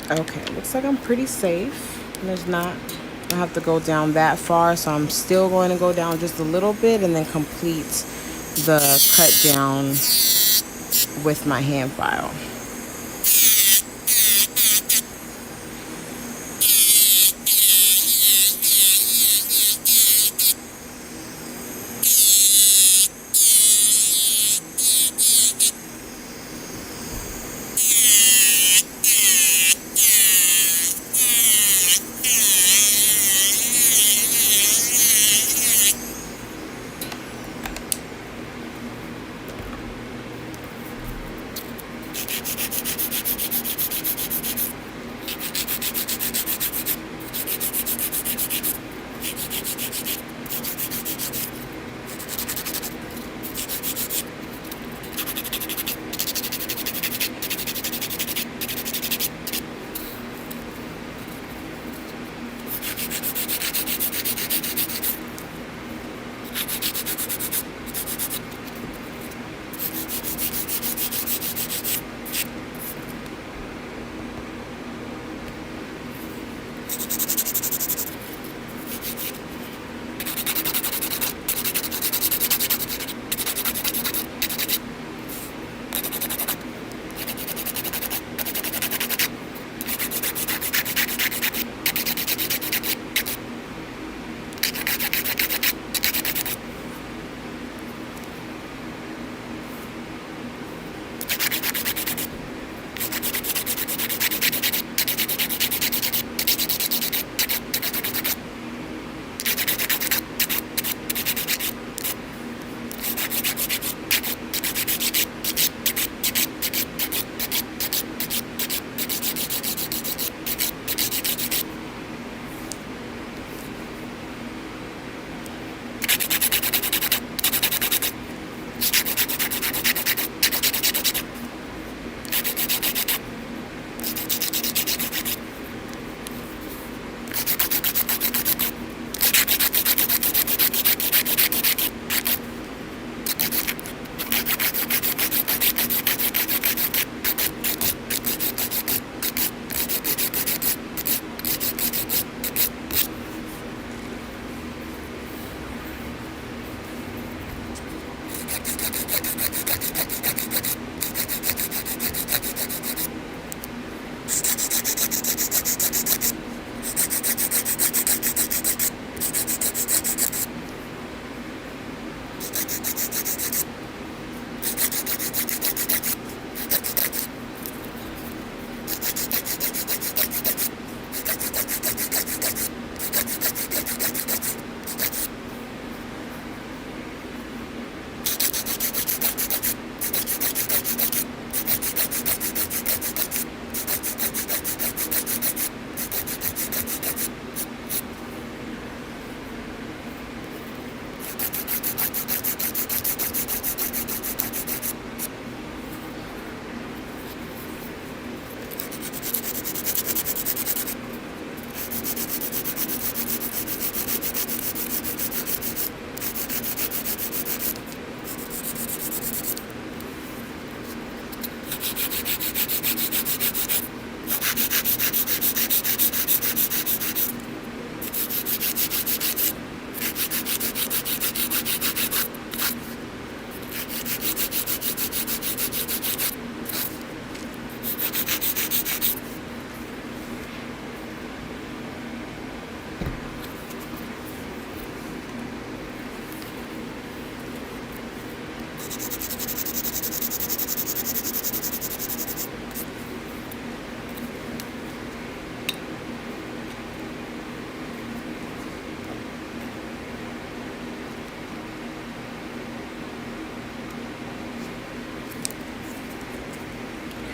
Okay, looks like I'm pretty safe. I have to go down that far, so I'm still going to go down just a little bit and then complete the cut down with my hand file.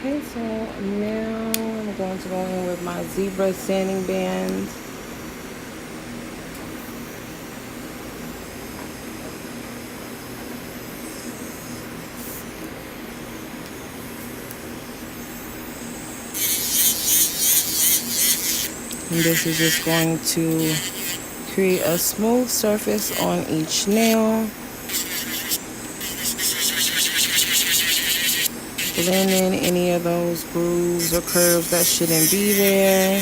Okay, so now I'm going to go in with my zebra sanding band. And this is just going to create a smooth surface on each nail. Blend in any of those grooves or curves that shouldn't be there.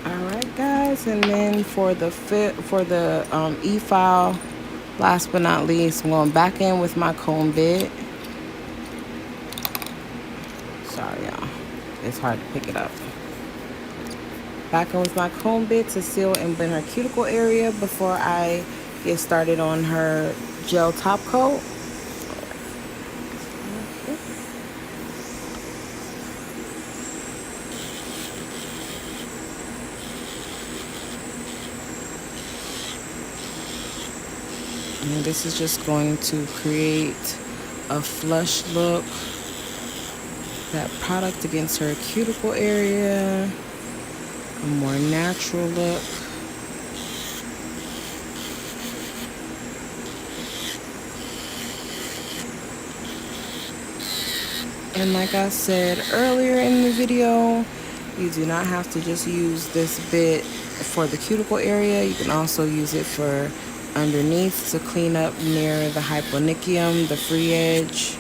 Alright guys, and then for the e-file, last but not least, I'm going back in with my comb bit. Sorry y'all, it's hard to pick it up. Back in with my comb bit to seal and blend her cuticle area before I get started on her gel top coat. And this is just going to create a flush look. That product against her cuticle area. a more natural look. And like I said earlier in the video, you do not have to just use this bit for the cuticle area. You can also use it for underneath to clean up near the hyponychium, the free edge.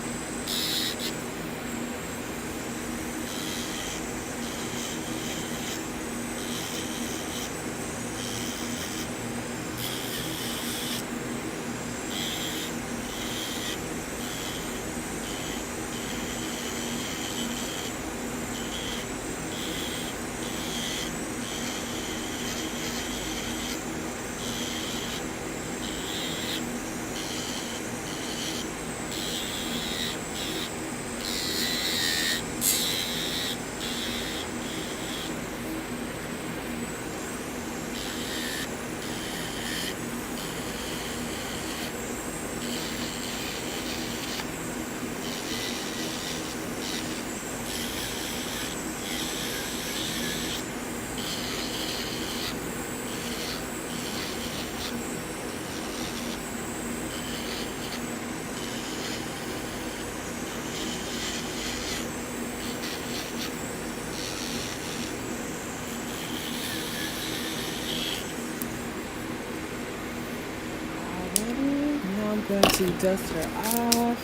I'm going to dust her off.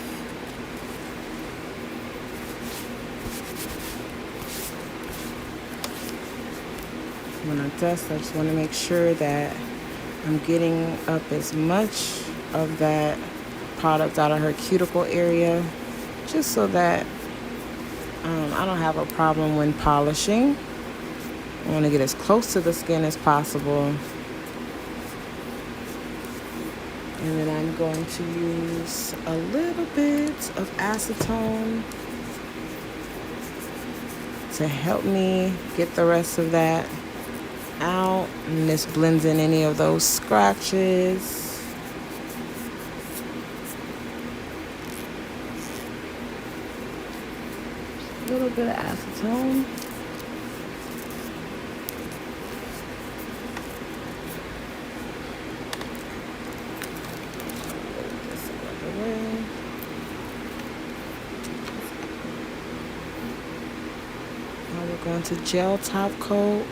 When I dust, I just want to make sure that I'm getting up as much of that product out of her cuticle area, just so that I don't have a problem when polishing. I want to get as close to the skin as possible. And then I'm going to use a little bit of acetone to help me get the rest of that out. And this blends in any of those scratches. A little bit of acetone. Going to gel top coat.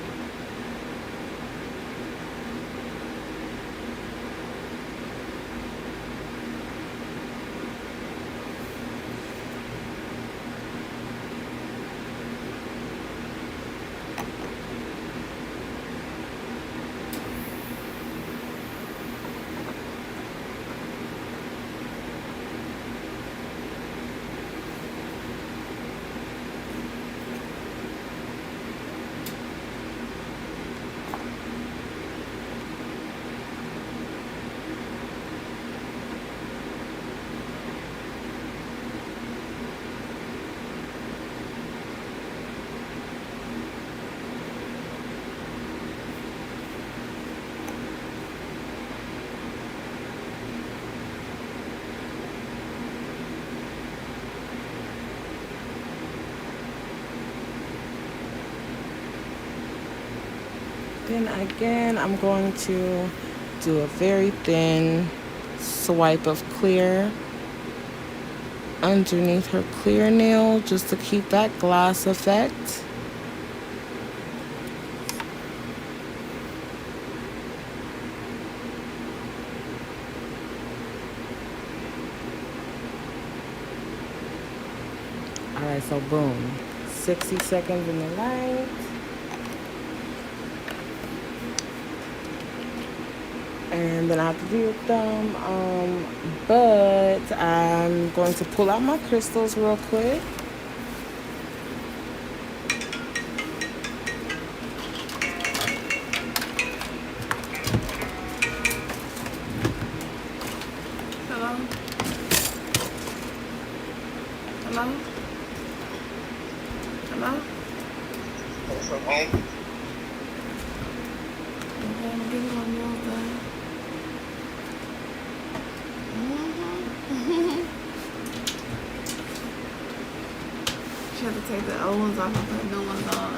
Then again, I'm going to do a very thin swipe of clear underneath her clear nail, just to keep that gloss effect. Alright, so boom. 60 seconds in the light. And then I have to do your thumb. But I'm going to pull out my crystals real quick. Hello? Hello? Hello? What's up, home? Okay, I'm getting my nails done. She had to take the old ones off and put new ones on.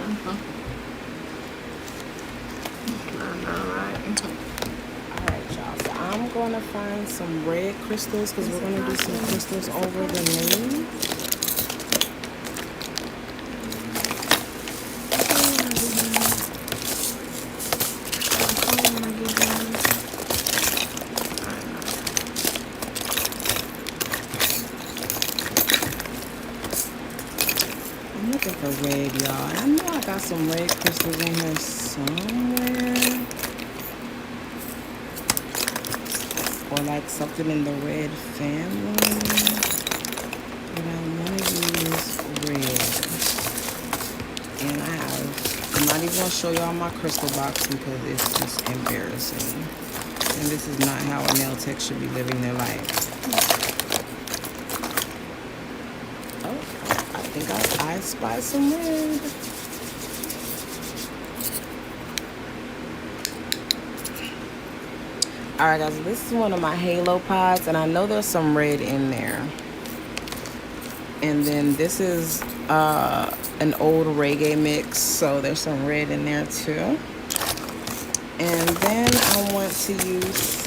Alright, y'all. So I'm gonna find some red crystals because we're gonna do some crystals over the moon. I'm looking for red, y'all. I know I got some red crystals in here somewhere. Or like something in the red family. But I want to use red. And I'm not even going to show y'all my crystal box because it's just embarrassing. And this is not how a nail tech should be living their life. Oh, I think I spy some red. Alright guys, this is one of my halo pods and I know there's some red in there. And then this is an old reggae mix, so there's some red in there too. And then I want to use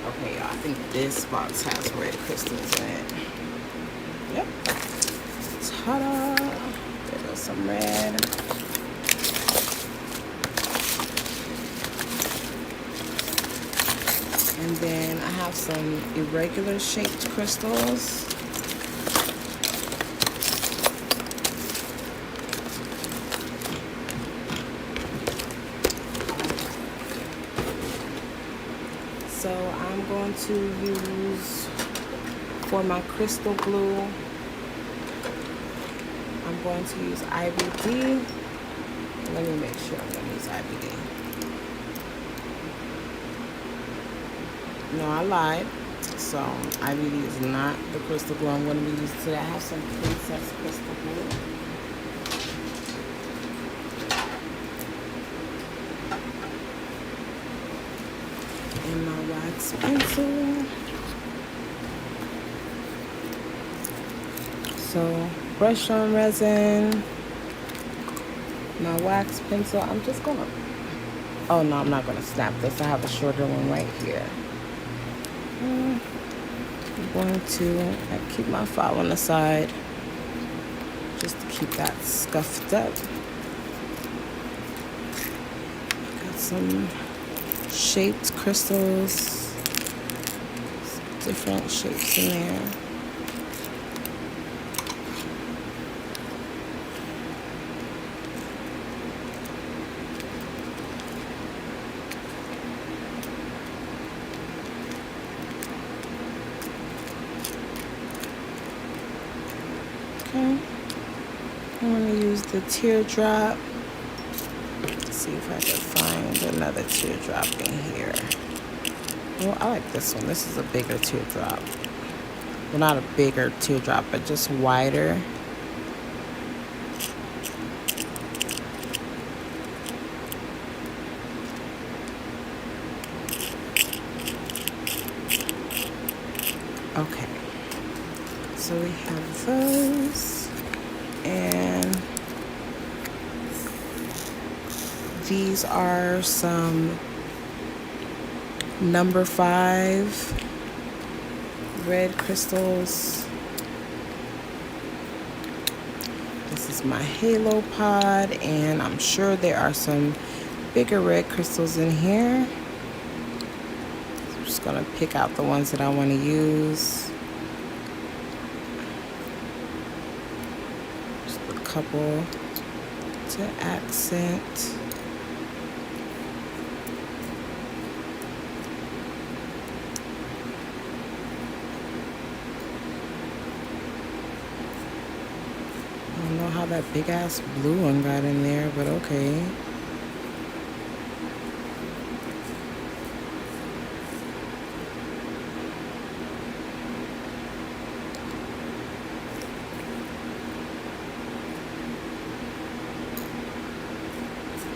okay, y'all, I think this box has red crystals in it. Yep. Ta-da! There goes some red. And then I have some irregular shaped crystals. So I'm going to use, for my crystal glue, I'm going to use IBD. Let me make sure I'm going to use IBD. No, I lied. So IBD is not the crystal glue I'm going to be using today. I have some Princess crystal glue. And my wax pencil. So brush on resin, my wax pencil. I'm just gonna, oh no, I'm not gonna snap this. I have a shorter one right here. I'm going to keep my file on the side just to keep that scuffed up. Got some shaped crystals, some different shapes in there. Okay, I'm going to use the teardrop. Let's see if I can find another teardrop in here. Well, I like this one. This is a bigger teardrop. Well, not a bigger teardrop, but just wider. Okay. So we have those, and these are some number 5 red crystals. This is my halo pod, and I'm sure there are some bigger red crystals in here. So I'm just gonna pick out the ones that I want to use. Couple to accent. I don't know how that big ass blue one got in there, but okay.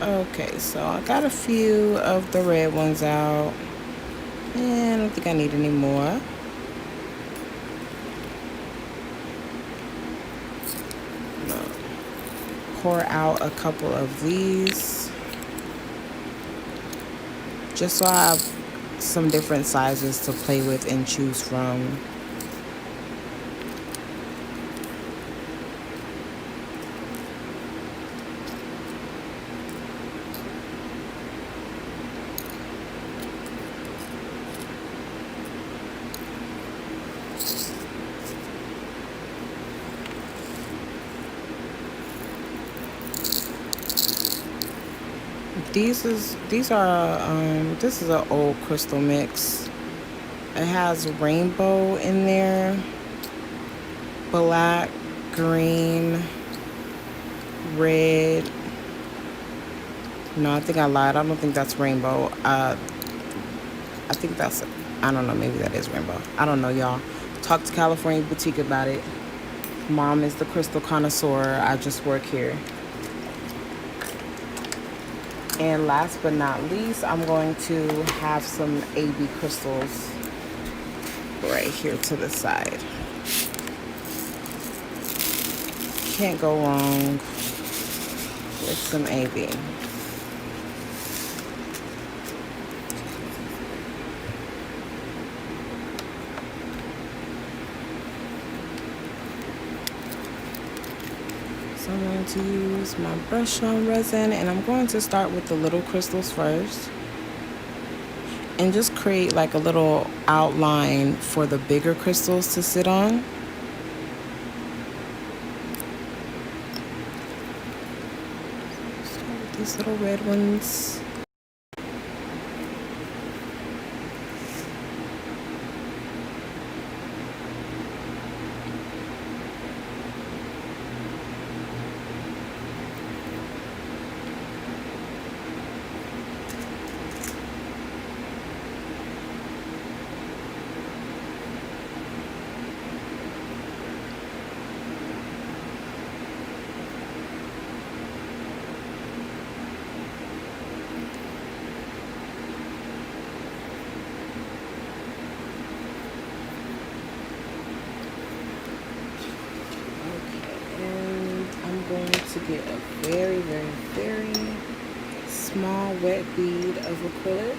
Okay, so I got a few of the red ones out. And I don't think I need any more. Pour out a couple of these just so I have some different sizes to play with and choose from. This is an old crystal mix. It has rainbow in there, black, green, red. No, I think I lied. I don't think that's rainbow. I think that's, I don't know, maybe that is rainbow. I don't know, y'all. Talk to California Boutique about it. Mom is the crystal connoisseur. I just work here. And last but not least, I'm going to have some AB crystals right here to the side. Can't go wrong with some AB. So I'm going to use my brush on resin, and I'm going to start with the little crystals first and just create like a little outline for the bigger crystals to sit on. Start with these little red ones. To get a very, very, very small wet bead of acrylic.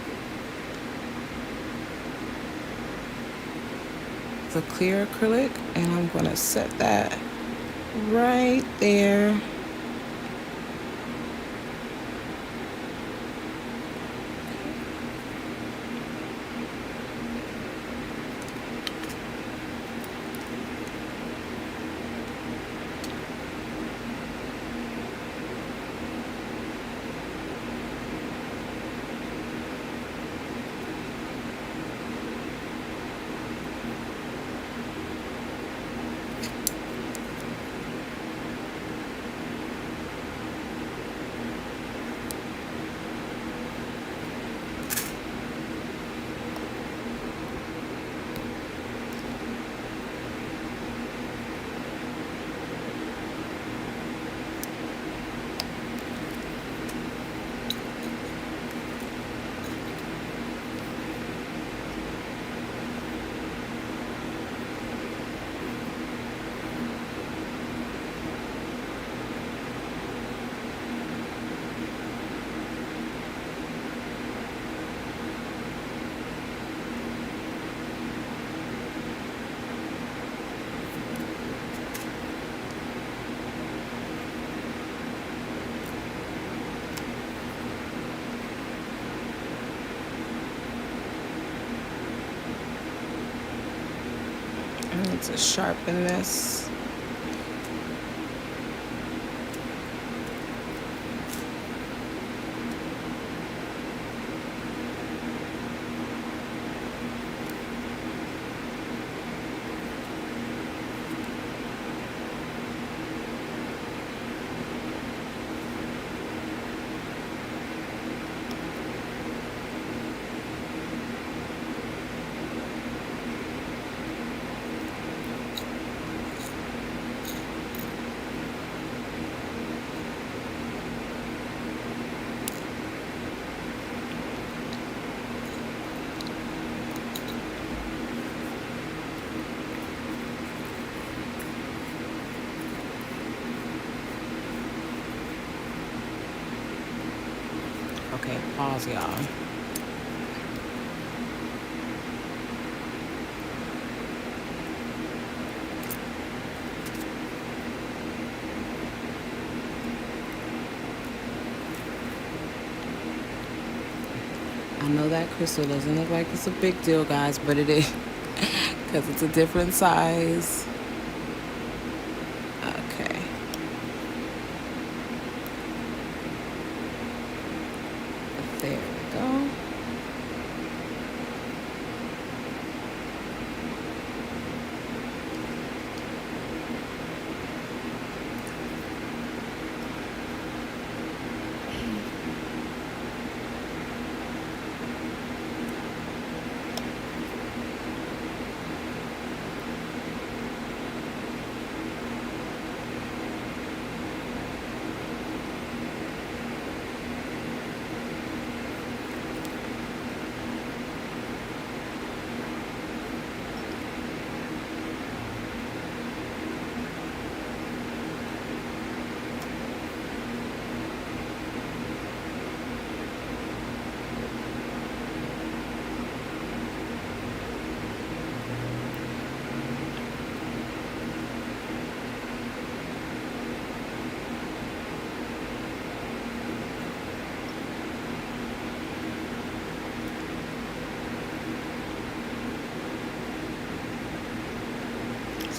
It's a clear acrylic, and I'm going to set that right there. I need to sharpen this. Okay, pause, y'all. I know that crystal doesn't look like it's a big deal, guys, but it is because it's a different size. Okay. There we go.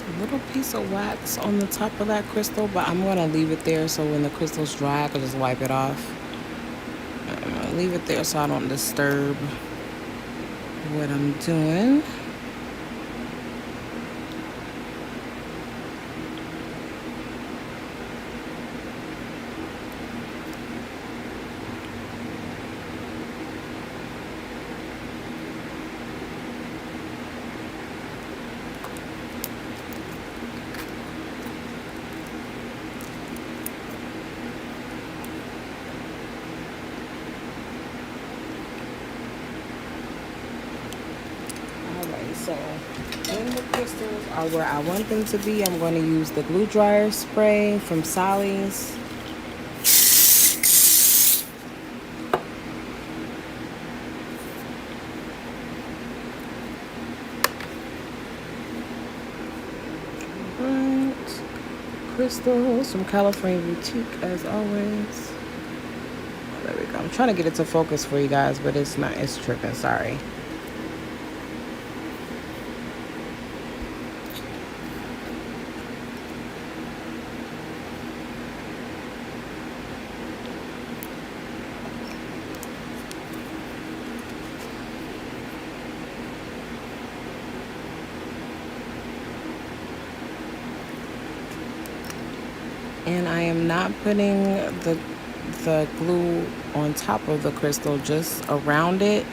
A little piece of wax on the top of that crystal, but I'm gonna leave it there so when the crystal's dry I can just wipe it off. I'm gonna leave it there so I don't disturb what I'm doing. So when the crystals are where I want them to be, I'm going to use the glue dryer spray from Sally's. Right. Crystals from California Boutique as always. There we go. I'm trying to get it to focus for you guys, but it's not. It's tripping. Sorry. And I am not putting the glue on top of the crystal, just around it.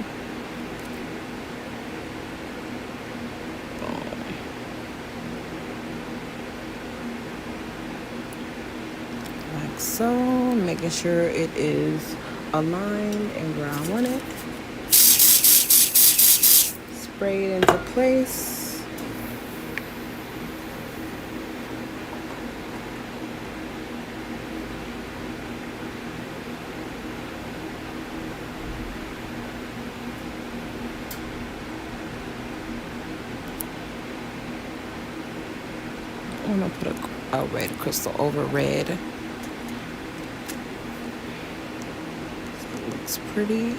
Like so, making sure it is aligned and where I want it. Spray it into place. I'm gonna put a red crystal over red. So it looks pretty.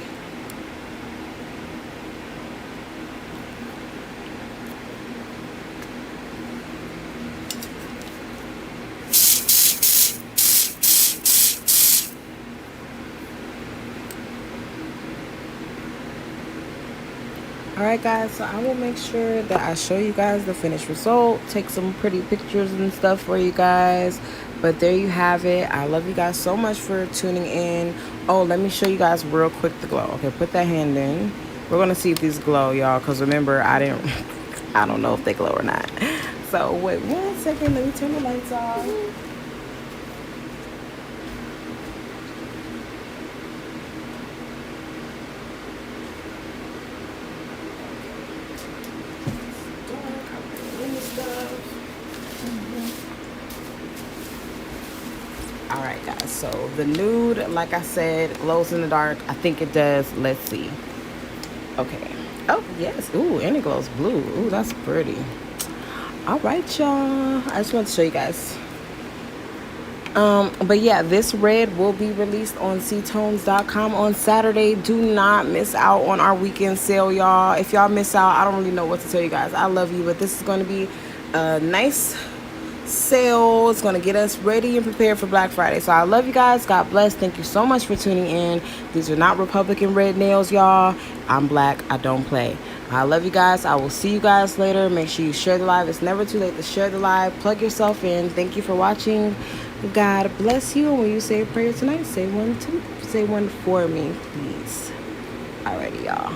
Alright guys, so I will make sure that I show you guys the finished result, take some pretty pictures and stuff for you guys. But there you have it. I love you guys so much for tuning in. Oh, let me show you guys real quick the glow. Okay, put that hand in. We're gonna see if these glow, y'all, because remember I don't know if they glow or not. So wait 1 second, let me turn the lights off. Alright guys. So the nude, like I said, glows in the dark. I think it does. Let's see. Okay. Oh, yes. Ooh, and it glows blue. Ooh, that's pretty. All right, y'all. I just want to show you guys. But yeah, this red will be released on ctones.com on Saturday. Do not miss out on our weekend sale, y'all. If y'all miss out, I don't really know what to tell you guys. I love you, but this is going to be a nice sale. It's going to get us ready and prepared for Black Friday. So I love you guys. God bless. Thank you so much for tuning in. These are not Republican red nails, y'all. I'm black. I don't play. I love you guys. I will see you guys later. Make sure you share the live. It's never too late to share the live. Plug yourself in. Thank you for watching. God bless you. And when you say a prayer tonight, say one for me, please. Alrighty, y'all.